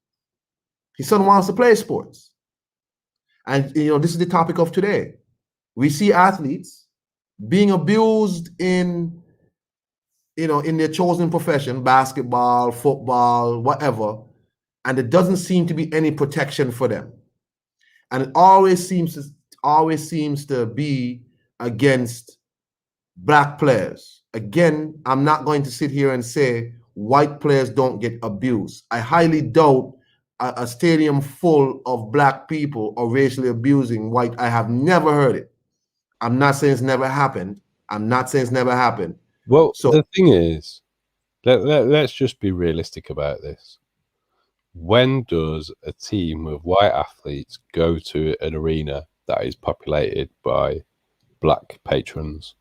His son wants to play sports, and this is the topic of today. We see athletes being abused in their chosen profession, basketball, football, whatever, and there doesn't seem to be any protection for them. And it always seems to be against black players. Again, I'm not going to sit here and say white players don't get abused. I highly doubt a stadium full of black people are racially abusing white. I have never heard it. I'm not saying it's never happened. Well, so the thing is, let's just be realistic about this. When does a team of white athletes go to an arena that is populated by black patrons?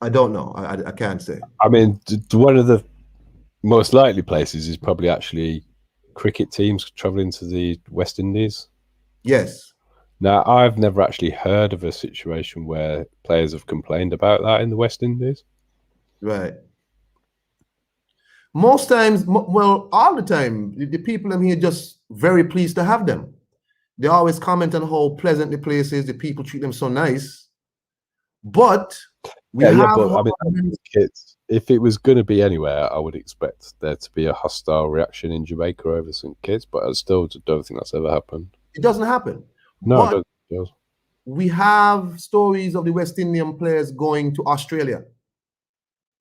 I don't know. I can't say. I mean, one of the most likely places is probably actually cricket teams traveling to the West Indies. Yes. Now, I've never actually heard of a situation where players have complained about that in the West Indies. Right. Most times, well, all the time, the people in here just very pleased to have them. They always comment on how pleasant the place is, the people treat them so nice. But I mean, kids, if it was going to be anywhere, I would expect there to be a hostile reaction in Jamaica over St. Kitts, but I still don't think that's ever happened. It doesn't happen. No, but we have stories of the West Indian players going to Australia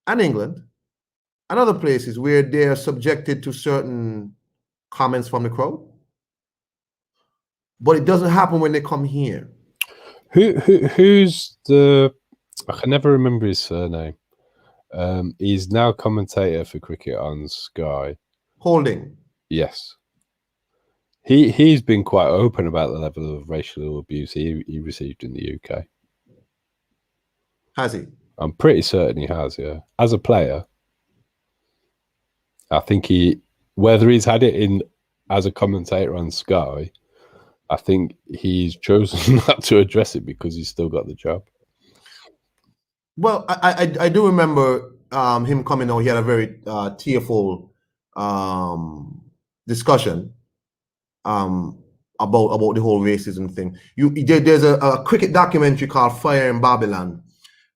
and England and other places where they're subjected to certain comments from the crowd. But it doesn't happen when they come here. Who's the... I can never remember his surname. He's now commentator for cricket on Sky. Holding. Yes. He's been quite open about the level of racial abuse he received in the UK. Has he? I'm pretty certain he has, yeah. As a player, I think whether he's had it in as a commentator on Sky, I think he's chosen not to address it because he's still got the job. Well, I do remember him coming out. He had a very tearful discussion about the whole racism thing. There's a cricket documentary called Fire in Babylon,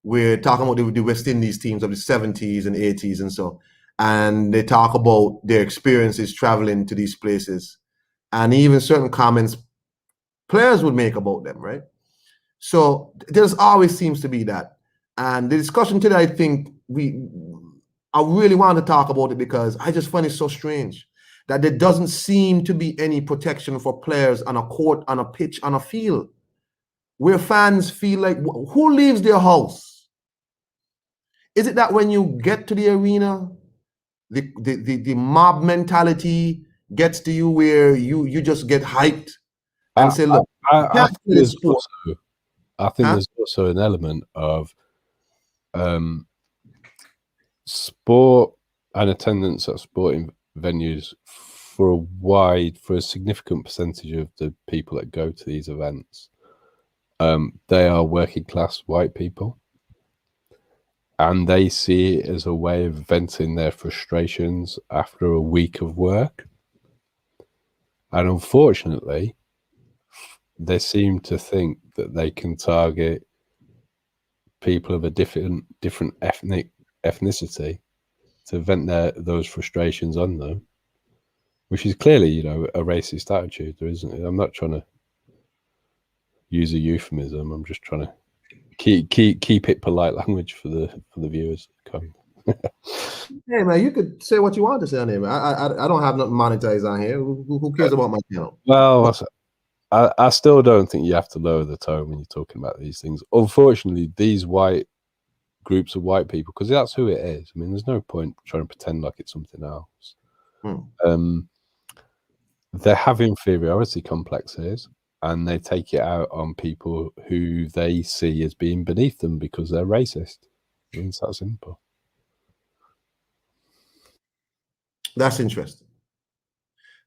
where talking about the West Indies teams of the 70s and 80s and so, and they talk about their experiences traveling to these places, and even certain comments players would make about them, right? So there's always seems to be that. And the discussion today, I think I really want to talk about it because I just find it so strange that there doesn't seem to be any protection for players on a court, on a pitch, on a field, where fans feel like, who leaves their house Is it that when you get to the arena, the mob mentality gets to you where you just get hyped and say, look, you I can't think play this sport. there's also an element of sport and attendance at sporting venues for a significant percentage of the people that go to these events. They are working class white people, and they see it as a way of venting their frustrations after a week of work. And unfortunately, they seem to think that they can target people of a different ethnicity to vent those frustrations on them, which is clearly, you know, a racist attitude, there isn't it? I'm not trying to use a euphemism. I'm just trying to keep it polite language for the viewers that come. Hey man, you could say what you want to say on here, man. I don't have nothing monetized on here. Who cares about my channel? Well, I still don't think you have to lower the tone when you're talking about these things. Unfortunately, these white groups of white people, because that's who it is. I mean, there's no point trying to pretend like it's something else. They have inferiority complexes, and they take it out on people who they see as being beneath them because they're racist. I mean, it's that simple. That's interesting.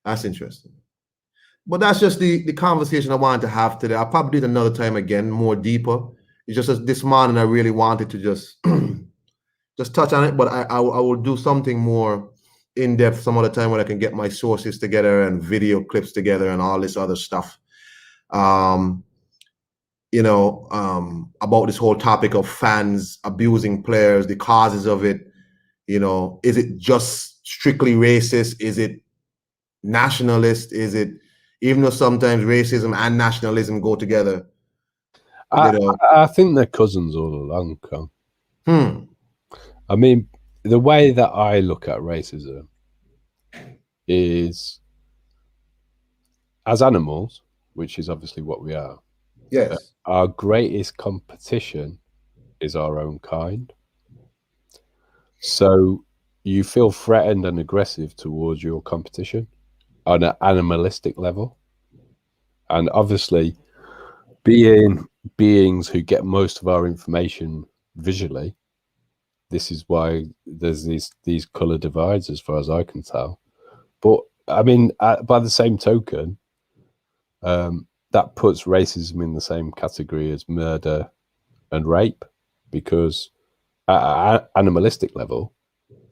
That's interesting. But that's just the conversation I wanted to have today. I'll probably do it another time again, more deeper. It's just this morning I really wanted to just just touch on it, but I will do something more in depth some other time when I can get my sources together and video clips together and all this other stuff. You know, about this whole topic of fans abusing players, the causes of it. You know, is it just strictly racist? Is it nationalist? Is it, even though sometimes racism and nationalism go together? I think they're cousins all along, Con. I mean, the way that I look at racism is as animals, which is obviously what we are. Yes. Our greatest competition is our own kind. So you feel threatened and aggressive towards your competition on an animalistic level. And obviously, being beings who get most of our information visually, this is why there's these color divides, as far as I can tell. But I mean, by the same token, that puts racism in the same category as murder and rape, because at an animalistic level,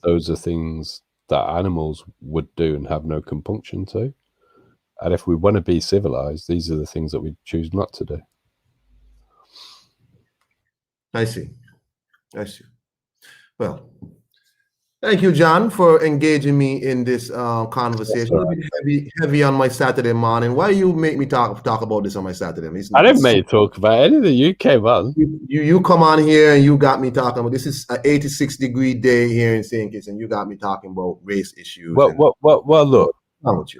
those are things that animals would do and have no compunction to. And if we want to be civilized, these are the things that we choose not to do. I see. I see. Well, thank you, John, for engaging me in this conversation. A bit heavy on my Saturday morning. Why you make me talk about this on my Saturday? I didn't make you talk about anything. You came on. You come on here and you got me talking about, this is an 86-degree day here in St. Kitts, and you got me talking about race issues. Well, look,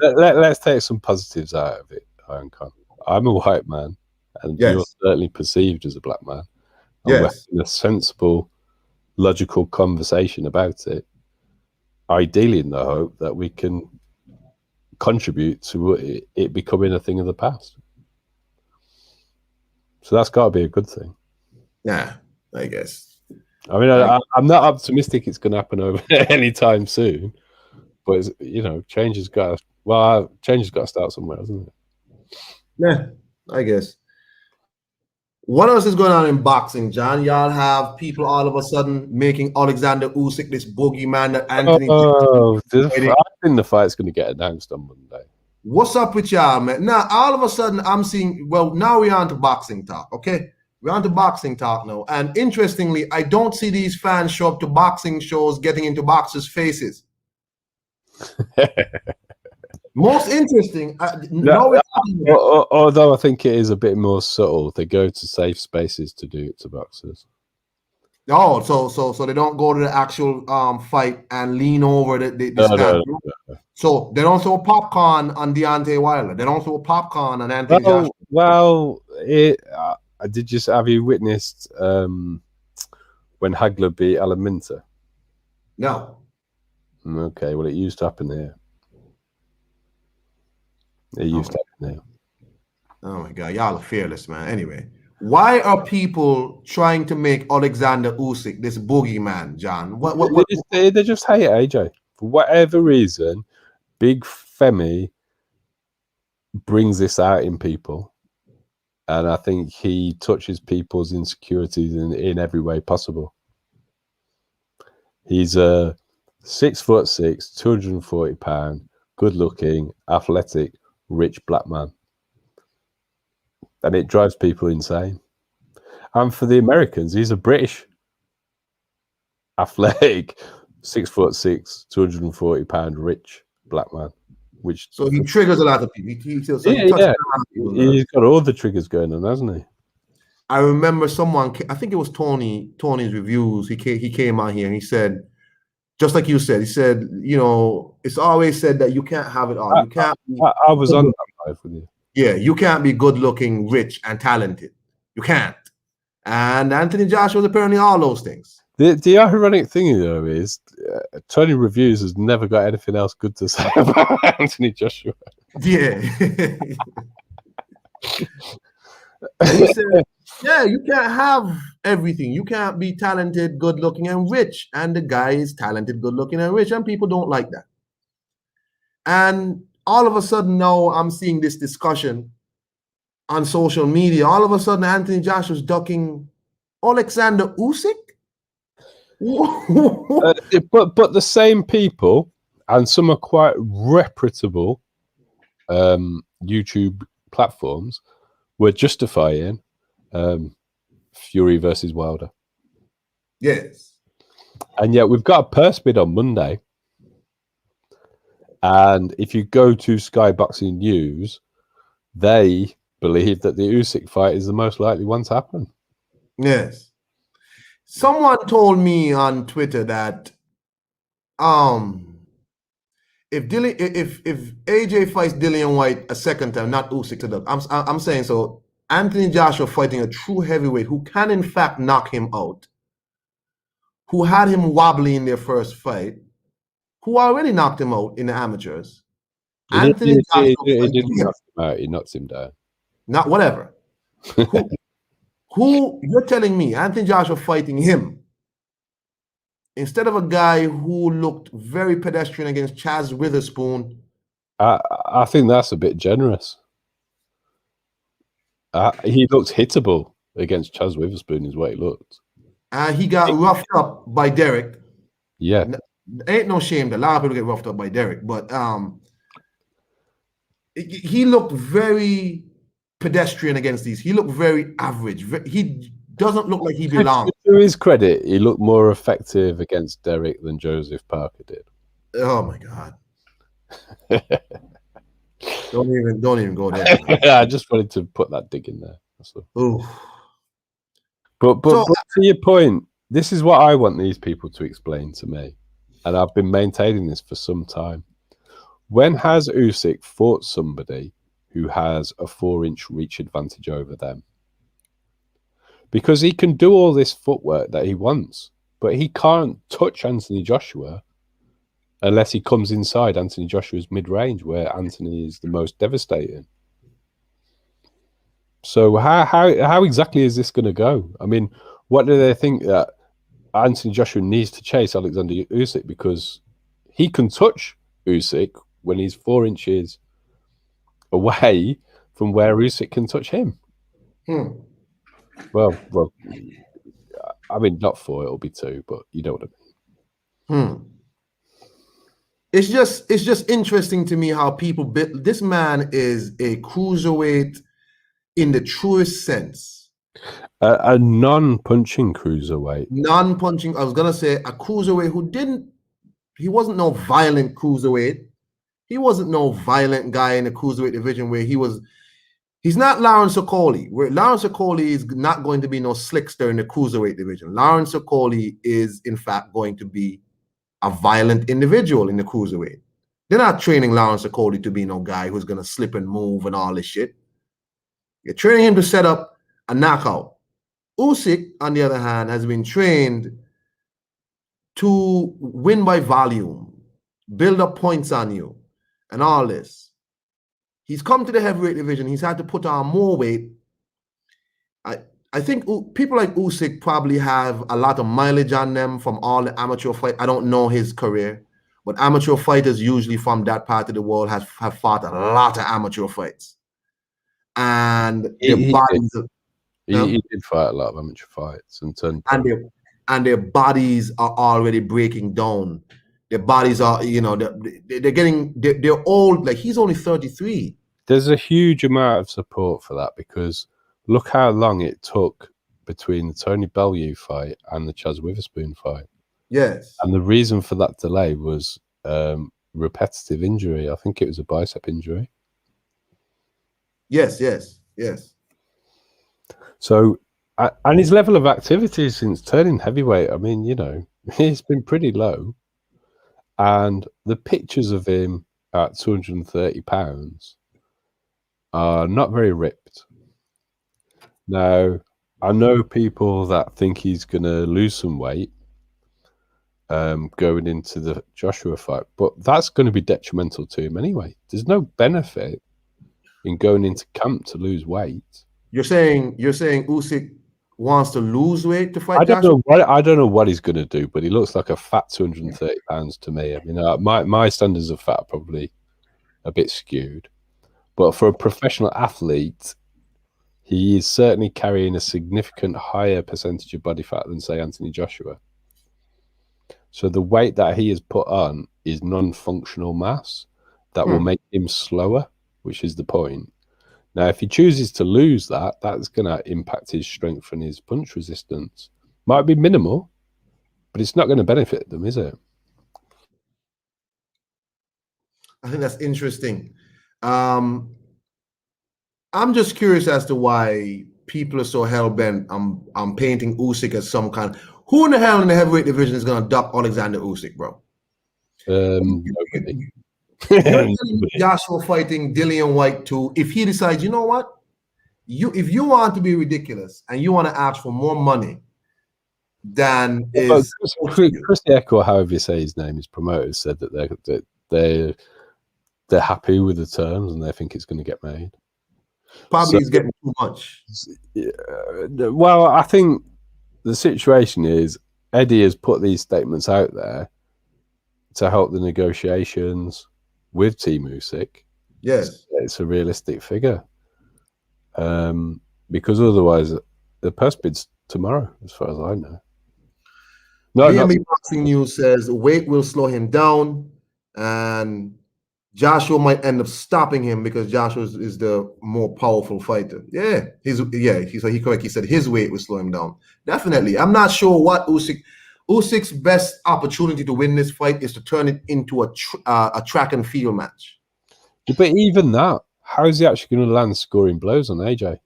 let's take some positives out of it, Iron Con. I'm a white man, and you're certainly perceived as a black man. And we're having a sensible, logical conversation about it, ideally in the hope that we can contribute to it becoming a thing of the past. So that's got to be a good thing. Yeah, I guess. I mean, I'm not optimistic it's going to happen over anytime soon, but it's, you know, change has got to start somewhere, hasn't it? Yeah, I guess. What else is going on in boxing, John? Y'all have people all of a sudden making Alexander Usyk this boogeyman that Anthony. I think the fight's going to get announced on Monday. What's up with y'all, man? Now, all of a sudden, I'm seeing, well, now we're on to boxing talk, okay? We're on to boxing talk now. And interestingly, I don't see these fans show up to boxing shows getting into boxers' faces. Most interesting. Although I think it is a bit more subtle, they go to safe spaces to do it to boxers. Oh, so they don't go to the actual fight and lean over the stand. No. So they don't throw popcorn on Deontay Wilder. They don't throw popcorn on Anthony Joshua. Well, have you witnessed when when Hagler beat Alan Minter? No. Okay, well, it used to happen here. It used to happen here. Oh my God, y'all are fearless, man. Anyway, why are people trying to make Alexander Usyk this boogeyman, John? What? They just hate AJ for whatever reason. Big Femi brings this out in people, and I think he touches people's insecurities in every way possible. He's a 6'6", 240-pound, good-looking, athletic, rich black man, and it drives people insane. And for the Americans, he's a British athletic, 6'6", 240-pound, rich black man. Which So he triggers a lot of people. He touches a lot of people, he's got all the triggers going on, hasn't he? I remember someone, I think it was Tony's reviews. He came out here and he said, just like you said, he said, you know, it's always said that you can't have it all. You can't. I was on that live with you. Yeah, you can't be good looking, rich, and talented. You can't. And Anthony Joshua was apparently all those things. The ironic thing, though, is Tony Reviews has never got anything else good to say about Anthony Joshua. Yeah. He said, yeah, you can't have everything. You can't be talented, good looking, and rich. And the guy is talented, good looking, and rich, and people don't like that. And all of a sudden now I'm seeing this discussion on social media. All of a sudden Anthony Joshua's ducking Alexander Usyk. But the same people, and some are quite reputable YouTube platforms, were justifying Fury versus Wilder. Yes. And yet we've got a purse bid on Monday. And if you go to Sky Boxing News, they believe that the Usyk fight is the most likely one to happen. Yes. Someone told me on Twitter that if AJ fights Dillian White a second time, not Usyk to the, I'm saying so. Anthony Joshua fighting a true heavyweight who can in fact knock him out, who had him wobbly in their first fight, who already knocked him out in the amateurs. Anthony Joshua he didn't knock him out, he knocks him down. Not whatever. Who you're telling me Anthony Joshua fighting him instead of a guy who looked very pedestrian against Chaz Witherspoon? I think that's a bit generous. He looked hittable against Chaz Witherspoon, is what he looked. He got roughed up by Derek. Yeah. Ain't no shame that a lot of people get roughed up by Derek, but he looked very pedestrian against these. He looked very average. He doesn't look like he belongs. To his credit, he looked more effective against Derek than Joseph Parker did. Oh my God. Don't even go there. I just wanted to put that dig in there. Ooh. But to your point, this is what I want these people to explain to me, and I've been maintaining this for some time. When has Usyk fought somebody who has a 4-inch reach advantage over them? Because he can do all this footwork that he wants, but he can't touch Anthony Joshua unless he comes inside Anthony Joshua's mid-range, where Anthony is the most devastating. So how exactly is this going to go? I mean, what do they think that Anthony Joshua needs to chase Alexander Usyk? Because he can touch Usyk when he's 4 inches away from where Usyk can touch him. Well, I mean, not 4, it'll be 2, but you know what I mean. It's just interesting to me how people this man is a cruiserweight in the truest sense. A non-punching cruiserweight. Non-punching. I was gonna say a cruiserweight who he wasn't no violent cruiserweight. He wasn't no violent guy in the cruiserweight division where he's not Lawrence Okoli. Where Lawrence Okoli is not going to be no slickster in the cruiserweight division. Lawrence Okoli is in fact going to be a violent individual in the cruiserweight. They're not training Lawrence Okoli to be no guy who's gonna slip and move and all this shit. You're training him to set up a knockout. Usyk, on the other hand, has been trained to win by volume, build up points on you, and all this. He's come to the heavyweight division. He's had to put on more weight. I think people like Usyk probably have a lot of mileage on them from all the amateur fight. I don't know his career, but amateur fighters usually from that part of the world have fought a lot of amateur fights, and their bodies. He did fight a lot of amateur fights and turned. And their bodies are already breaking down. Their bodies are, they're old. Like, he's only 33. There's a huge amount of support for that, because look how long it took between the Tony Bellew fight and the Chaz Witherspoon fight. Yes. And the reason for that delay was repetitive injury. I think it was a bicep injury. Yes. So, and his level of activity since turning heavyweight, I mean, he's been pretty low. And the pictures of him at 230 pounds are not very ripped. Now, I know people that think he's going to lose some weight going into the Joshua fight, but that's going to be detrimental to him anyway. There's no benefit in going into camp to lose weight. You're saying Usyk wants to lose weight to fight I don't know what he's going to do, but he looks like a fat 230 pounds to me. I mean, my standards of fat are probably a bit skewed, but for a professional athlete, he is certainly carrying a significant higher percentage of body fat than, say, Anthony Joshua. So the weight that he has put on is non-functional mass that will make him slower, which is the point. Now, if he chooses to lose that, that's going to impact his strength and his punch resistance. Might be minimal, but it's not going to benefit them, is it? I think that's interesting. I'm just curious as to why people are so hell-bent on painting Usyk as some kind. Who in the hell in the heavyweight division is going to duck Alexander Usyk, bro? Nobody. Joshua fighting Dillian White too. If he decides, you know what, if you want to be ridiculous and you want to ask for more money than is Chris Echo, however you say his name, his promoters said that they're happy with the terms and they think it's going to get made. Probably he's getting too much. Yeah, well, I think the situation is Eddie has put these statements out there to help the negotiations with Team Usyk. Yes, it's a realistic figure, because otherwise the purse bid's tomorrow, as far as I know. BMB Boxing News says weight will slow him down, and Joshua might end up stopping him because Joshua is the more powerful fighter. Yeah, he correct. He said his weight will slow him down. Definitely. I'm not sure what Usyk's best opportunity to win this fight is to turn it into a track and field match. But even that, how is he actually going to land scoring blows on AJ?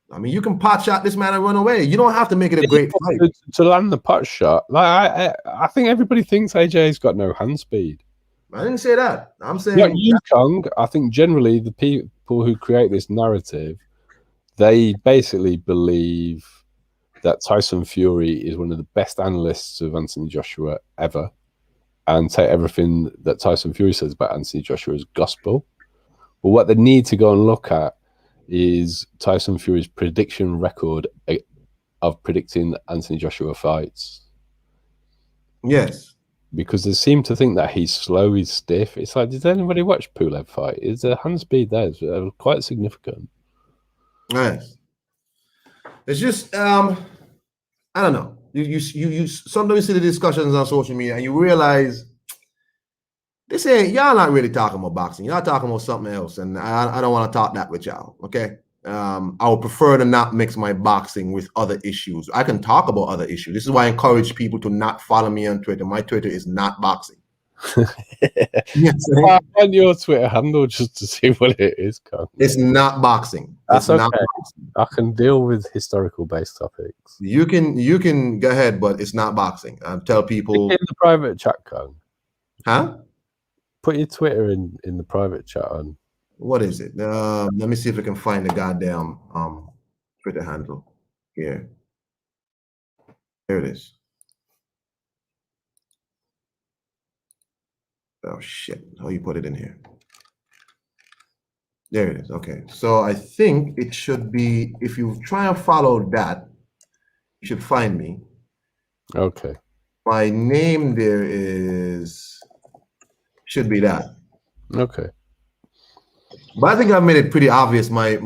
I mean, you can pot shot this man and run away. You don't have to make it a great fight. To land the pot shot, like I think everybody thinks AJ's got no hand speed. I didn't say that. I'm saying Yukong. I think generally the people who create this narrative, they basically believe that Tyson Fury is one of the best analysts of Anthony Joshua ever, and take everything that Tyson Fury says about Anthony Joshua as gospel. But what they need to go and look at is Tyson Fury's prediction record of predicting Anthony Joshua fights. Yes. Because they seem to think that he's slow, he's stiff. It's like, did anybody watch Pulev fight? Is the hand speed there? It's quite significant. Nice. It's just I don't know. You sometimes see the discussions on social media and you realize this ain't, y'all not really talking about boxing. Y'all talking about something else, and I don't want to talk that with y'all. Okay. I would prefer to not mix my boxing with other issues. I can talk about other issues. This is why I encourage people to not follow me on Twitter. My Twitter is not boxing. Yes, I find your Twitter handle just to see what it is, Con. It's not boxing. That's okay. Not boxing. I can deal with historical based topics. You can go ahead, but it's not boxing. Tell people in the private chat, Con. Huh? Put your Twitter in the private chat on. What is it? Let me see if I can find the goddamn Twitter handle. Here. There it is. Oh shit. How you put it in here? There it is. Okay. So I think it should be, if you try and follow that, you should find me. Okay. My name there should be that. Okay. But I think I've made it pretty obvious my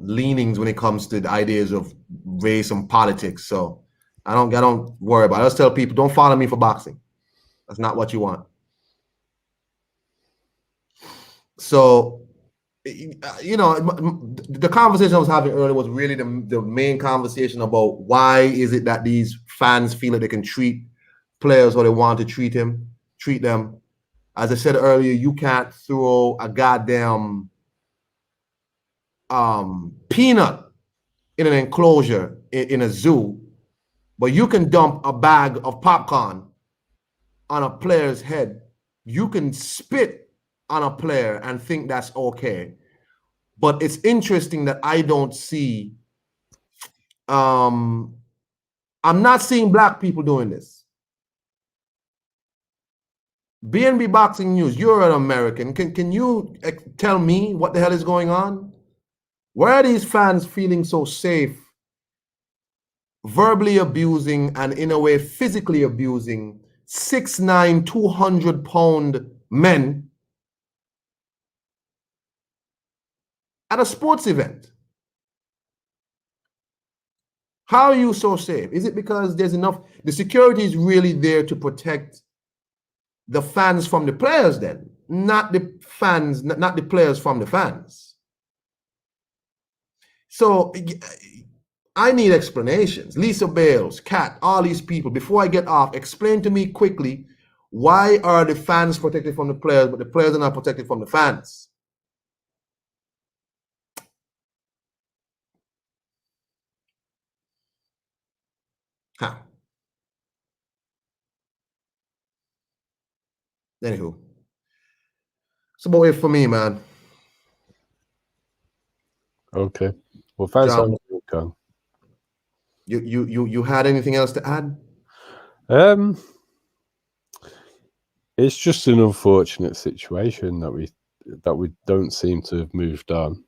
leanings when it comes to the ideas of race and politics. So I don't worry about it. I just tell people, don't follow me for boxing. That's not what you want. So, you know, the conversation I was having earlier was really the main conversation about why is it that these fans feel that they can treat players how they want to treat them. As I said earlier, you can't throw a goddamn peanut in an enclosure in a zoo, but you can dump a bag of popcorn on a player's head. You can spit on a player and think that's okay. But it's interesting that I don't see, I'm not seeing black people doing this. BNB Boxing News, you're an American. Can you tell me what the hell is going on? Why are these fans feeling so safe, verbally abusing and in a way physically abusing 6'9", 200-pound men at a sports event? How are you so safe? Is it because there's enough, the security is really there to protect the fans from the players then, not the fans, not the players from the fans? So I need explanations. Lisa Bales, Kat, all these people, before I get off, explain to me quickly, why are the fans protected from the players, but the players are not protected from the fans? Huh. Anywho, it's about it for me, man. Okay. Well, thanks so John, much, Kang. you had anything else to add? It's just an unfortunate situation that we don't seem to have moved on.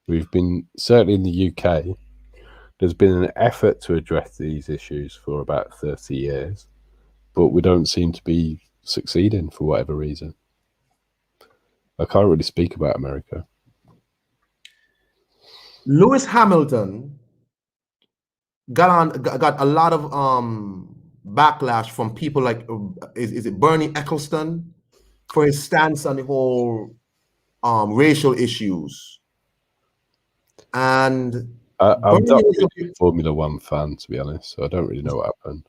We've been, certainly in the UK, there's been an effort to address these issues for about 30 years, but we don't seem to be succeeding for whatever reason. I can't really speak about America. Lewis Hamilton got a lot of backlash from people like is it Bernie Ecclestone for his stance on the whole racial issues. And I'm not really a Formula One fan, to be honest, so I don't really know what happened.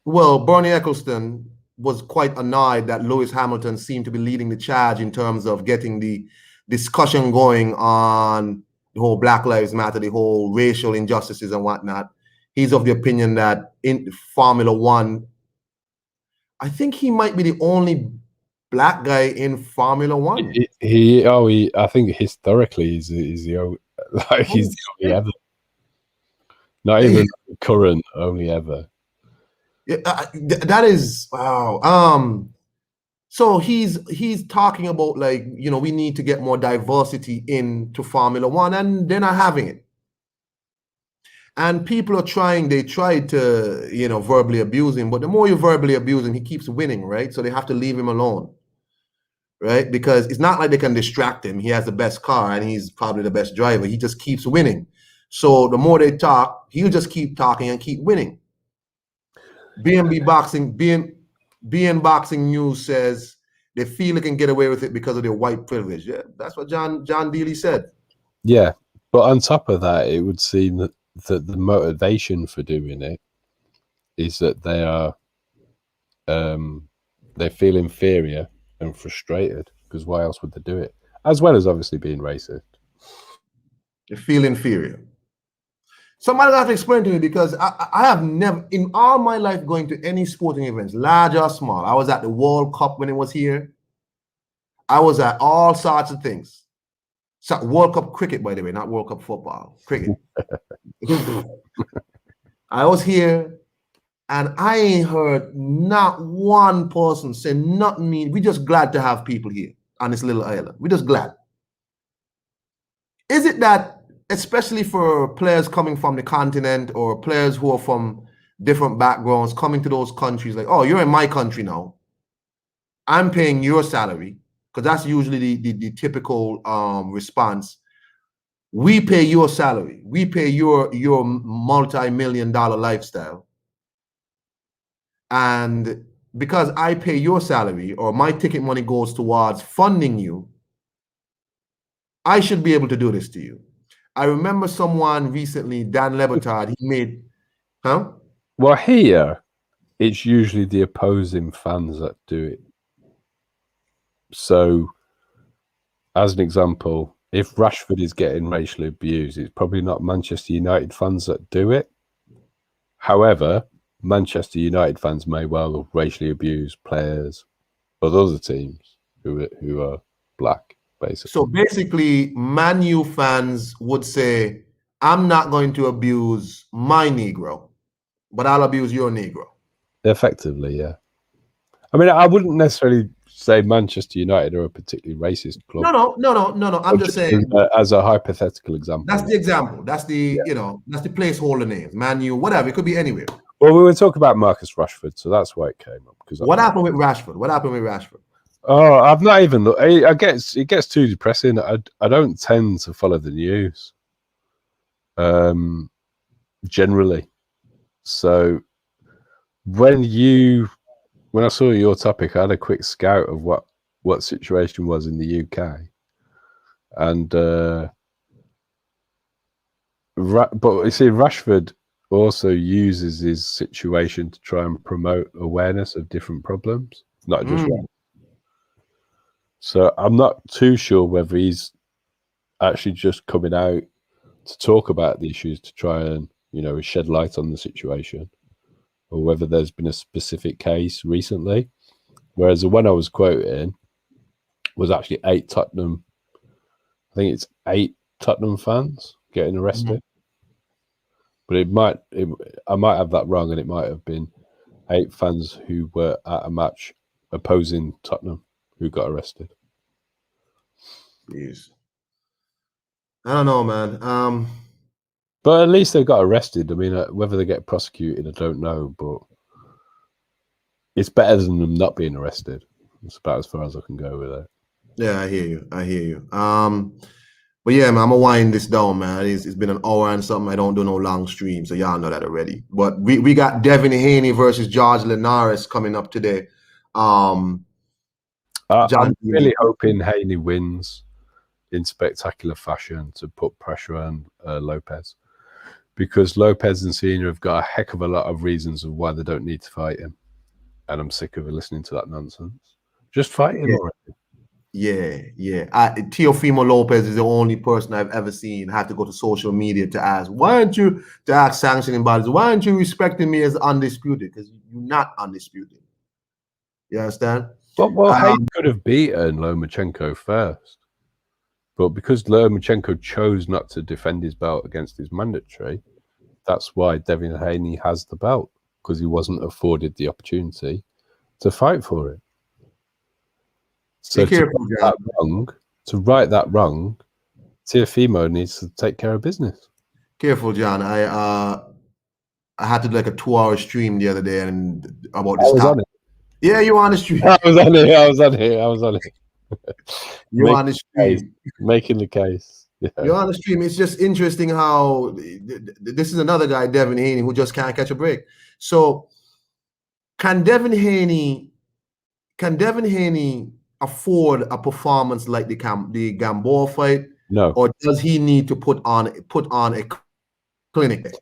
Well, Bernie Ecclestone was quite annoyed that Lewis Hamilton seemed to be leading the charge in terms of getting the discussion going on the whole Black Lives Matter, the whole racial injustices and whatnot. He's of the opinion that in Formula One, I think he might be the only black guy in Formula One. I think historically he's the only, like he's the only ever. Not even current, only ever. Yeah, that is wow. So he's talking about, like, you know, we need to get more diversity into Formula One, and they're not having it. And people are trying, they tried to, you know, verbally abuse him, but the more you verbally abuse him, he keeps winning, right? So they have to leave him alone, right? Because it's not like they can distract him. He has the best car and he's probably the best driver. He just keeps winning. So the more they talk, he'll just keep talking and keep winning. BNB Boxing, BN Boxing News says they feel they can get away with it because of their white privilege. Yeah, that's what John Dealey said. Yeah, but on top of that, it would seem that the motivation for doing it is that they are they feel inferior and frustrated, because why else would they do it? As well as obviously being racist. They feel inferior. Somebody has to explain to me, because I have never, in all my life, going to any sporting events, large or small. I was at the World Cup when it was here. I was at all sorts of things. So World Cup cricket, by the way, not World Cup football. Cricket. I was here, and I ain't heard not one person say nothing mean. We just glad to have people here on this little island. We just glad. Is it that, especially for players coming from the continent or players who are from different backgrounds coming to those countries, like, oh, you're in my country now, I'm paying your salary, because that's usually the typical response. We pay your salary, we pay your multi-million-dollar lifestyle, and because I pay your salary or my ticket money goes towards funding you, I should be able to do this to you. I remember someone recently, Dan Lebetard, he made, huh? Well, here, it's usually the opposing fans that do it. So, as an example, if Rashford is getting racially abused, it's probably not Manchester United fans that do it. However, Manchester United fans may well have racially abused players of other teams who are black, basically. So basically, Man U fans would say, I'm not going to abuse my Negro, but I'll abuse your Negro. Effectively, yeah. I mean, I wouldn't necessarily say Manchester United are a particularly racist club. No. I'm just saying, as a hypothetical example. That's the example. That's the that's the placeholder name. Man U, whatever. It could be anywhere. Well, we were talking about Marcus Rashford, so that's why it came up. Because what happened with Rashford? What happened with Rashford? Oh, I've not even looked. I guess it gets too depressing. I don't tend to follow the news, generally. So when I saw your topic, I had a quick scout of what situation was in the UK, and but you see, Rashford also uses his situation to try and promote awareness of different problems, not just race. So I'm not too sure whether he's actually just coming out to talk about the issues to try and shed light on the situation, or whether there's been a specific case recently. Whereas the one I was quoting was actually 8 Tottenham. I think it's 8 Tottenham fans getting arrested. But I might have that wrong, and it might have been 8 fans who were at a match opposing Tottenham who got arrested. Jeez. I don't know, man. But at least they got arrested. I mean, whether they get prosecuted, I don't know. But it's better than them not being arrested. It's about as far as I can go with it. Yeah, I hear you. But yeah, man, I'm gonna wind this down, man. It's been an hour and something. I don't do no long stream, so y'all know that already. But we got Devin Haney versus George Linares coming up today. I'm really hoping Haney wins in spectacular fashion to put pressure on Lopez, because Lopez and Cena have got a heck of a lot of reasons of why they don't need to fight him, and I'm sick of listening to that nonsense. Just fight him already. Yeah. Teofimo Lopez is the only person I've ever seen have to go to social media to ask, to ask sanctioning bodies, why aren't you respecting me as undisputed? Because you're not undisputed. You understand? Well, Haney could have beaten Lomachenko first, but because Lomachenko chose not to defend his belt against his mandatory, that's why Devin Haney has the belt, because he wasn't afforded the opportunity to fight for it. So to right that wrong, Teofimo needs to take care of business. Careful, John. I had to do like a 2-hour stream the other day and about this topic. Yeah, you were on the stream. I was on it. You were on the stream. Making the case. Yeah. You're on the stream. It's just interesting how this is another guy, Devin Haney, who just can't catch a break. So can Devin Haney afford a performance like the Gamboa fight? No. Or does he need to put on a clinic?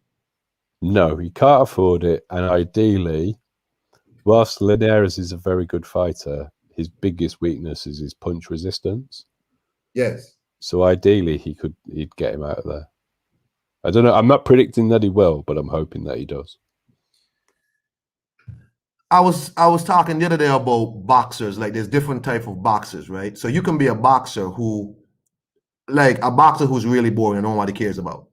No, he can't afford it. And ideally, whilst Linares is a very good fighter, his biggest weakness is his punch resistance. Yes. So ideally, he'd get him out of there. I don't know. I'm not predicting that he will, but I'm hoping that he does. I was talking the other day about boxers. Like, there's different type of boxers, right? So you can be a boxer who's really boring and nobody cares about.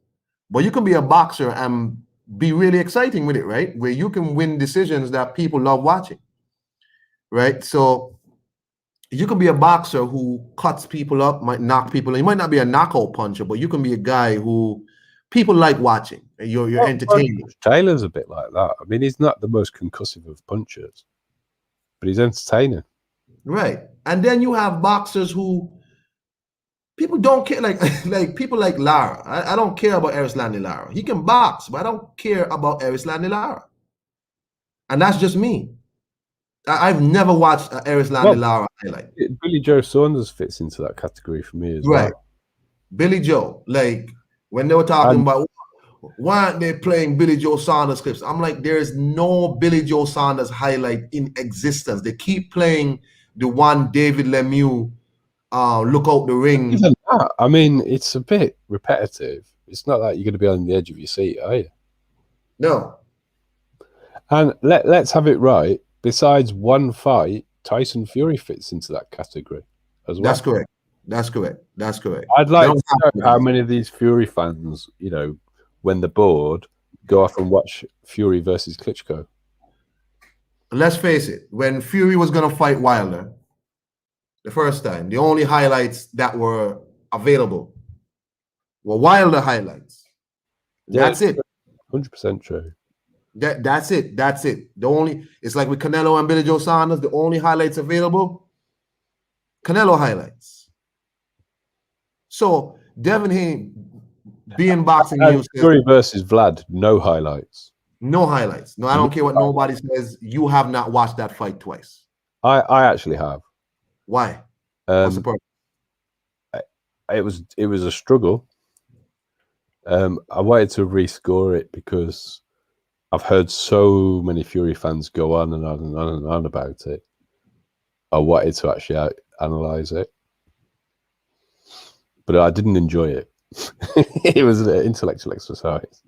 But you can be a boxer and be really exciting with it, right? Where you can win decisions that people love watching, right? So you can be a boxer who cuts people up, might knock people. You might not be a knockout puncher, but you can be a guy who people like watching. And you're entertaining. Taylor's a bit like that. I mean, he's not the most concussive of punchers, but he's entertaining. Right. And then you have boxers who people don't care, like people like Lara. I don't care about Erislandy Lara. He can box, but I don't care about Erislandy Lara. And that's just me. I've never watched Erislandy Lara highlight. Billy Joe Saunders fits into that category for me as Right. well. Billy Joe, like when they were talking about why aren't they playing Billy Joe Saunders clips? I'm like, there is no Billy Joe Saunders highlight in existence. They keep playing the one David Lemieux, look out the ring. Even that, I mean, it's a bit repetitive. It's not like you're going to be on the edge of your seat, are you? No. And let's have it right. Besides one fight, Tyson Fury fits into that category as well. That's correct. That's correct. That's correct. I'd like to know how many of these Fury fans, you know, when they're bored, go off and watch Fury versus Klitschko. Let's face it. When Fury was going to fight Wilder the first time, the only highlights that were available were Wilder highlights. That's it. 100% true. That's it. That's it. It's like with Canelo and Billy Joe Saunders, the only highlights available, Canelo highlights. So Devin Haney being boxing news. Fury versus Vlad, no highlights. No highlights. No, I don't care what nobody says. You have not watched that fight twice. I actually have. Why? What's the purpose? It was a struggle. I wanted to rescore it because I've heard so many Fury fans go on and on and on and on about it. I wanted to actually analyze it, but I didn't enjoy it. It was an intellectual exercise.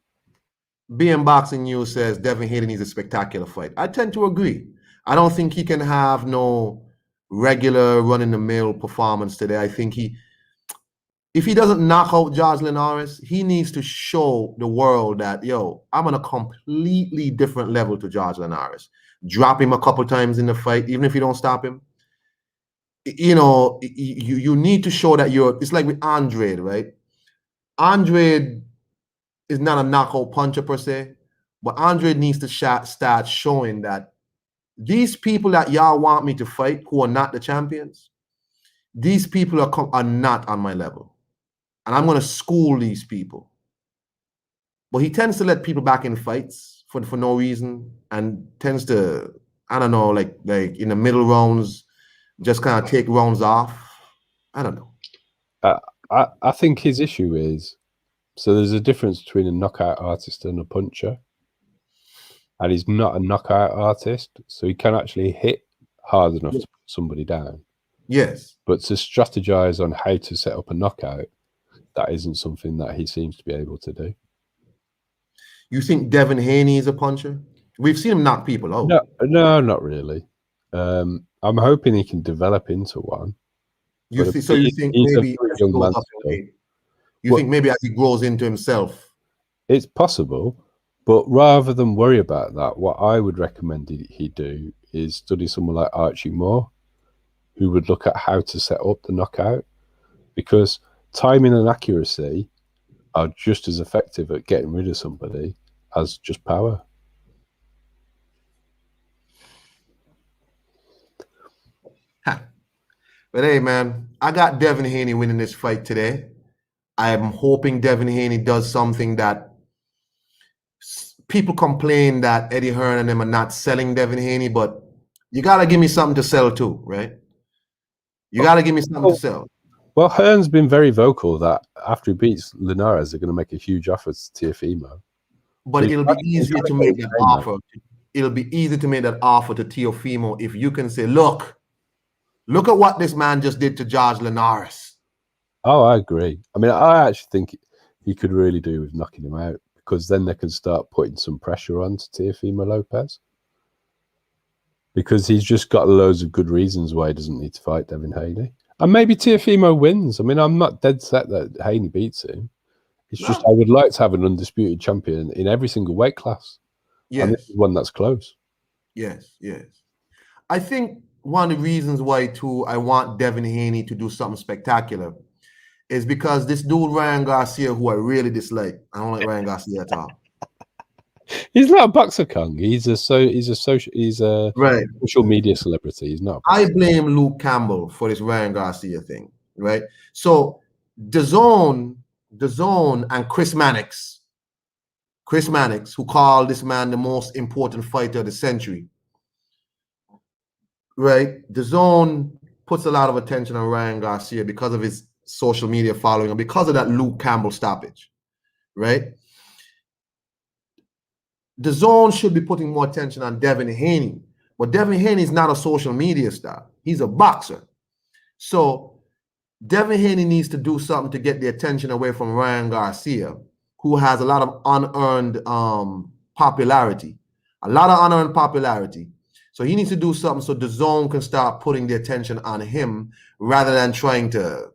BM Boxing News says Devin Haney needs a spectacular fight. I tend to agree. I don't think he can have no regular run-in-the-mill performance today. I think if he doesn't knock out George Linares, he needs to show the world that, yo, I'm on a completely different level to George Linares. Drop him a couple times in the fight, even if you don't stop him. You know, you need to show that it's like with Andrade, right? Andrade is not a knockout puncher per se, but Andrade needs to start showing that these people that y'all want me to fight who are not the champions, these people are not on my level. And I'm going to school these people. But he tends to let people back in fights for no reason and tends to, I don't know, like in the middle rounds, just kind of take rounds off. I don't know. I think his issue is, so there's a difference between a knockout artist and a puncher. And he's not a knockout artist, so he can actually hit hard enough to put somebody down. Yes. But to strategize on how to set up a knockout, that isn't something that he seems to be able to do. You think Devin Haney is a puncher? We've seen him knock people out. No, not really. I'm hoping he can develop into one. You think maybe as he grows into himself? It's possible, but rather than worry about that, what I would recommend he do is study someone like Archie Moore, who would look at how to set up the knockout, because timing and accuracy are just as effective at getting rid of somebody as just power. But hey, man, I got Devin Haney winning this fight today. I'm hoping Devin Haney does something that people complain that Eddie Hearn and them are not selling Devin Haney, but you got to give me something to sell too, right? You got to give me something to sell. Well, Hearn's been very vocal that after he beats Linares, they're going to make a huge offer to Teofimo. But it'll be easier to make that offer. It'll be easy to make that offer to Teofimo if you can say, look at what this man just did to George Linares. Oh, I agree. I mean, I actually think he could really do with knocking him out, because then they can start putting some pressure on to Teofimo Lopez. Because he's just got loads of good reasons why he doesn't need to fight Devin Haney. And maybe Teofimo wins. I mean, I'm not dead set that Haney beats him. It's just I would like to have an undisputed champion in every single weight class. Yes. And this is one that's close. Yes, yes. I think one of the reasons why, too, I want Devin Haney to do something spectacular is because this dude, Ryan Garcia, who I really dislike. I don't like Ryan Garcia at all. He's not a boxer, Kung. He's a social Right. social media celebrity. He's not. I blame Luke Campbell for this Ryan Garcia thing, right? So DAZN and Chris Mannix, who called this man the most important fighter of the century, right? DAZN puts a lot of attention on Ryan Garcia because of his social media following and because of that Luke Campbell stoppage, right? DAZN should be putting more attention on Devin Haney, but Devin Haney is not a social media star. He's a boxer. So Devin Haney needs to do something to get the attention away from Ryan Garcia, who has a lot of unearned popularity, So he needs to do something so DAZN can start putting the attention on him rather than trying to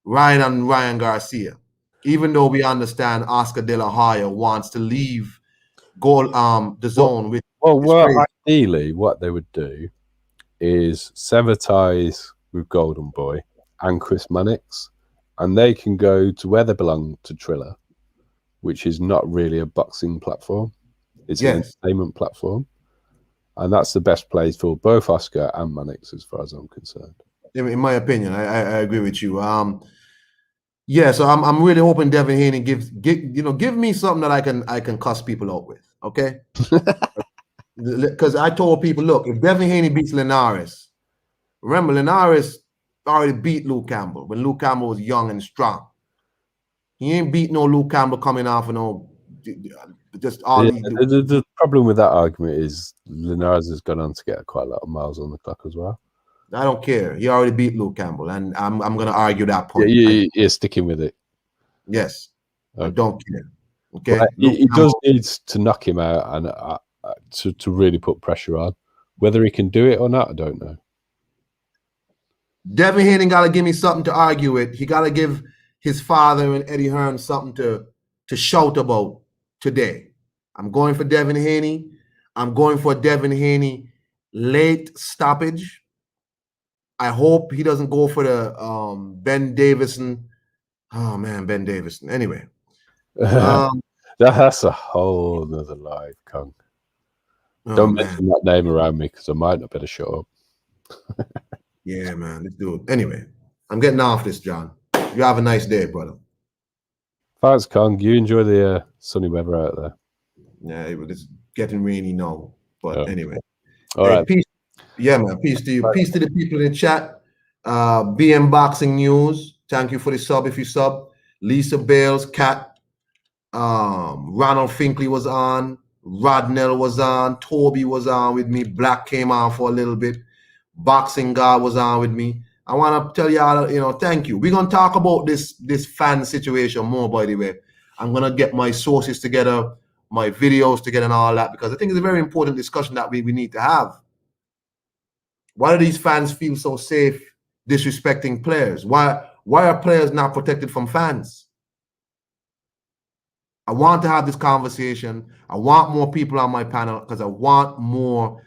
ride on Ryan Garcia. Even though we understand Oscar De La Hoya wants to leave DAZN with. Well, ideally, what they would do is sever ties with Golden Boy and Chris Mannix, and they can go to where they belong, to Triller, which is not really a boxing platform. It's an entertainment platform. And that's the best place for both Oscar and Mannix, as far as I'm concerned. In my opinion, I agree with you. Yeah, so I'm really hoping Devin Haney give me something that I can cuss people out with, okay? Because I told people, look, if Devin Haney beats Linares, remember Linares already beat Luke Campbell when Luke Campbell was young and strong. He ain't beat no Luke Campbell coming off and just all. The problem with that argument is Linares has gone on to get quite a lot of miles on the clock as well. I don't care. He already beat Luke Campbell, and I'm going to argue that point. Yeah, you're sticking with it. Yes, okay. I don't care. Okay, well, he does need to knock him out and to really put pressure on. Whether he can do it or not, I don't know. Devin Haney got to give me something to argue with. He got to give his father and Eddie Hearn something to shout about today. I'm going for Devin Haney. I'm going for Devin Haney late stoppage. I hope he doesn't go for the Ben Davison. Oh man, Ben Davison. Anyway, that's a whole nother life, Kung. Don't mention that name around me because I might not better shut up. Yeah, man, let's do it. Anyway, I'm getting off this, John. You have a nice day, brother. Thanks, Kung. You enjoy the sunny weather out there. Yeah, it's getting rainy now. But anyway. All right. Peace. Yeah, man. Peace to you. Bye. Peace to the people in the chat. BM Boxing News. Thank you for the sub if you sub. Lisa Bales, Kat, Ronald Finkley was on. Rodnell was on. Toby was on with me. Black came on for a little bit. Boxing God was on with me. I want to tell y'all, thank you. We're going to talk about this fan situation more, by the way. I'm going to get my sources together, my videos together and all that, because I think it's a very important discussion that we need to have. Why do these fans feel so safe disrespecting players? Why are players not protected from fans? I want to have this conversation. I want more people on my panel because I want more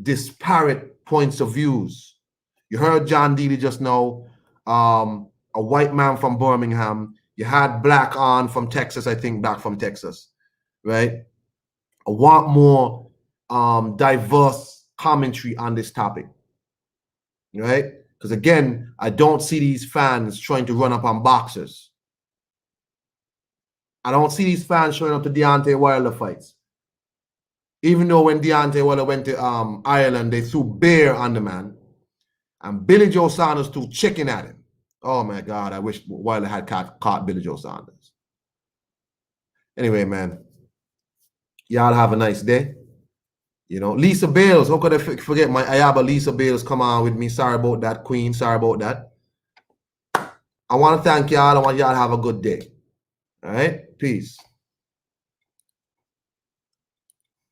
disparate points of views. You heard John Dealey just now, a white man from Birmingham. You had Black on from Texas, I think, back from Texas, right? I want more diverse commentary on this topic, right? Because again, I don't see these fans trying to run up on boxers. I don't see these fans showing up to Deontay Wilder fights. Even though when Deontay Wilder went to Ireland, they threw beer on the man. And Billy Joe Saunders threw chicken at him. Oh, my God. I wish Wilder had caught Billy Joe Saunders. Anyway, man. Y'all have a nice day. Lisa Bales. How could I forget my Ayaba Lisa Bales? Come on with me. Sorry about that, Queen. Sorry about that. I want to thank y'all. I want y'all to have a good day. All right? Peace.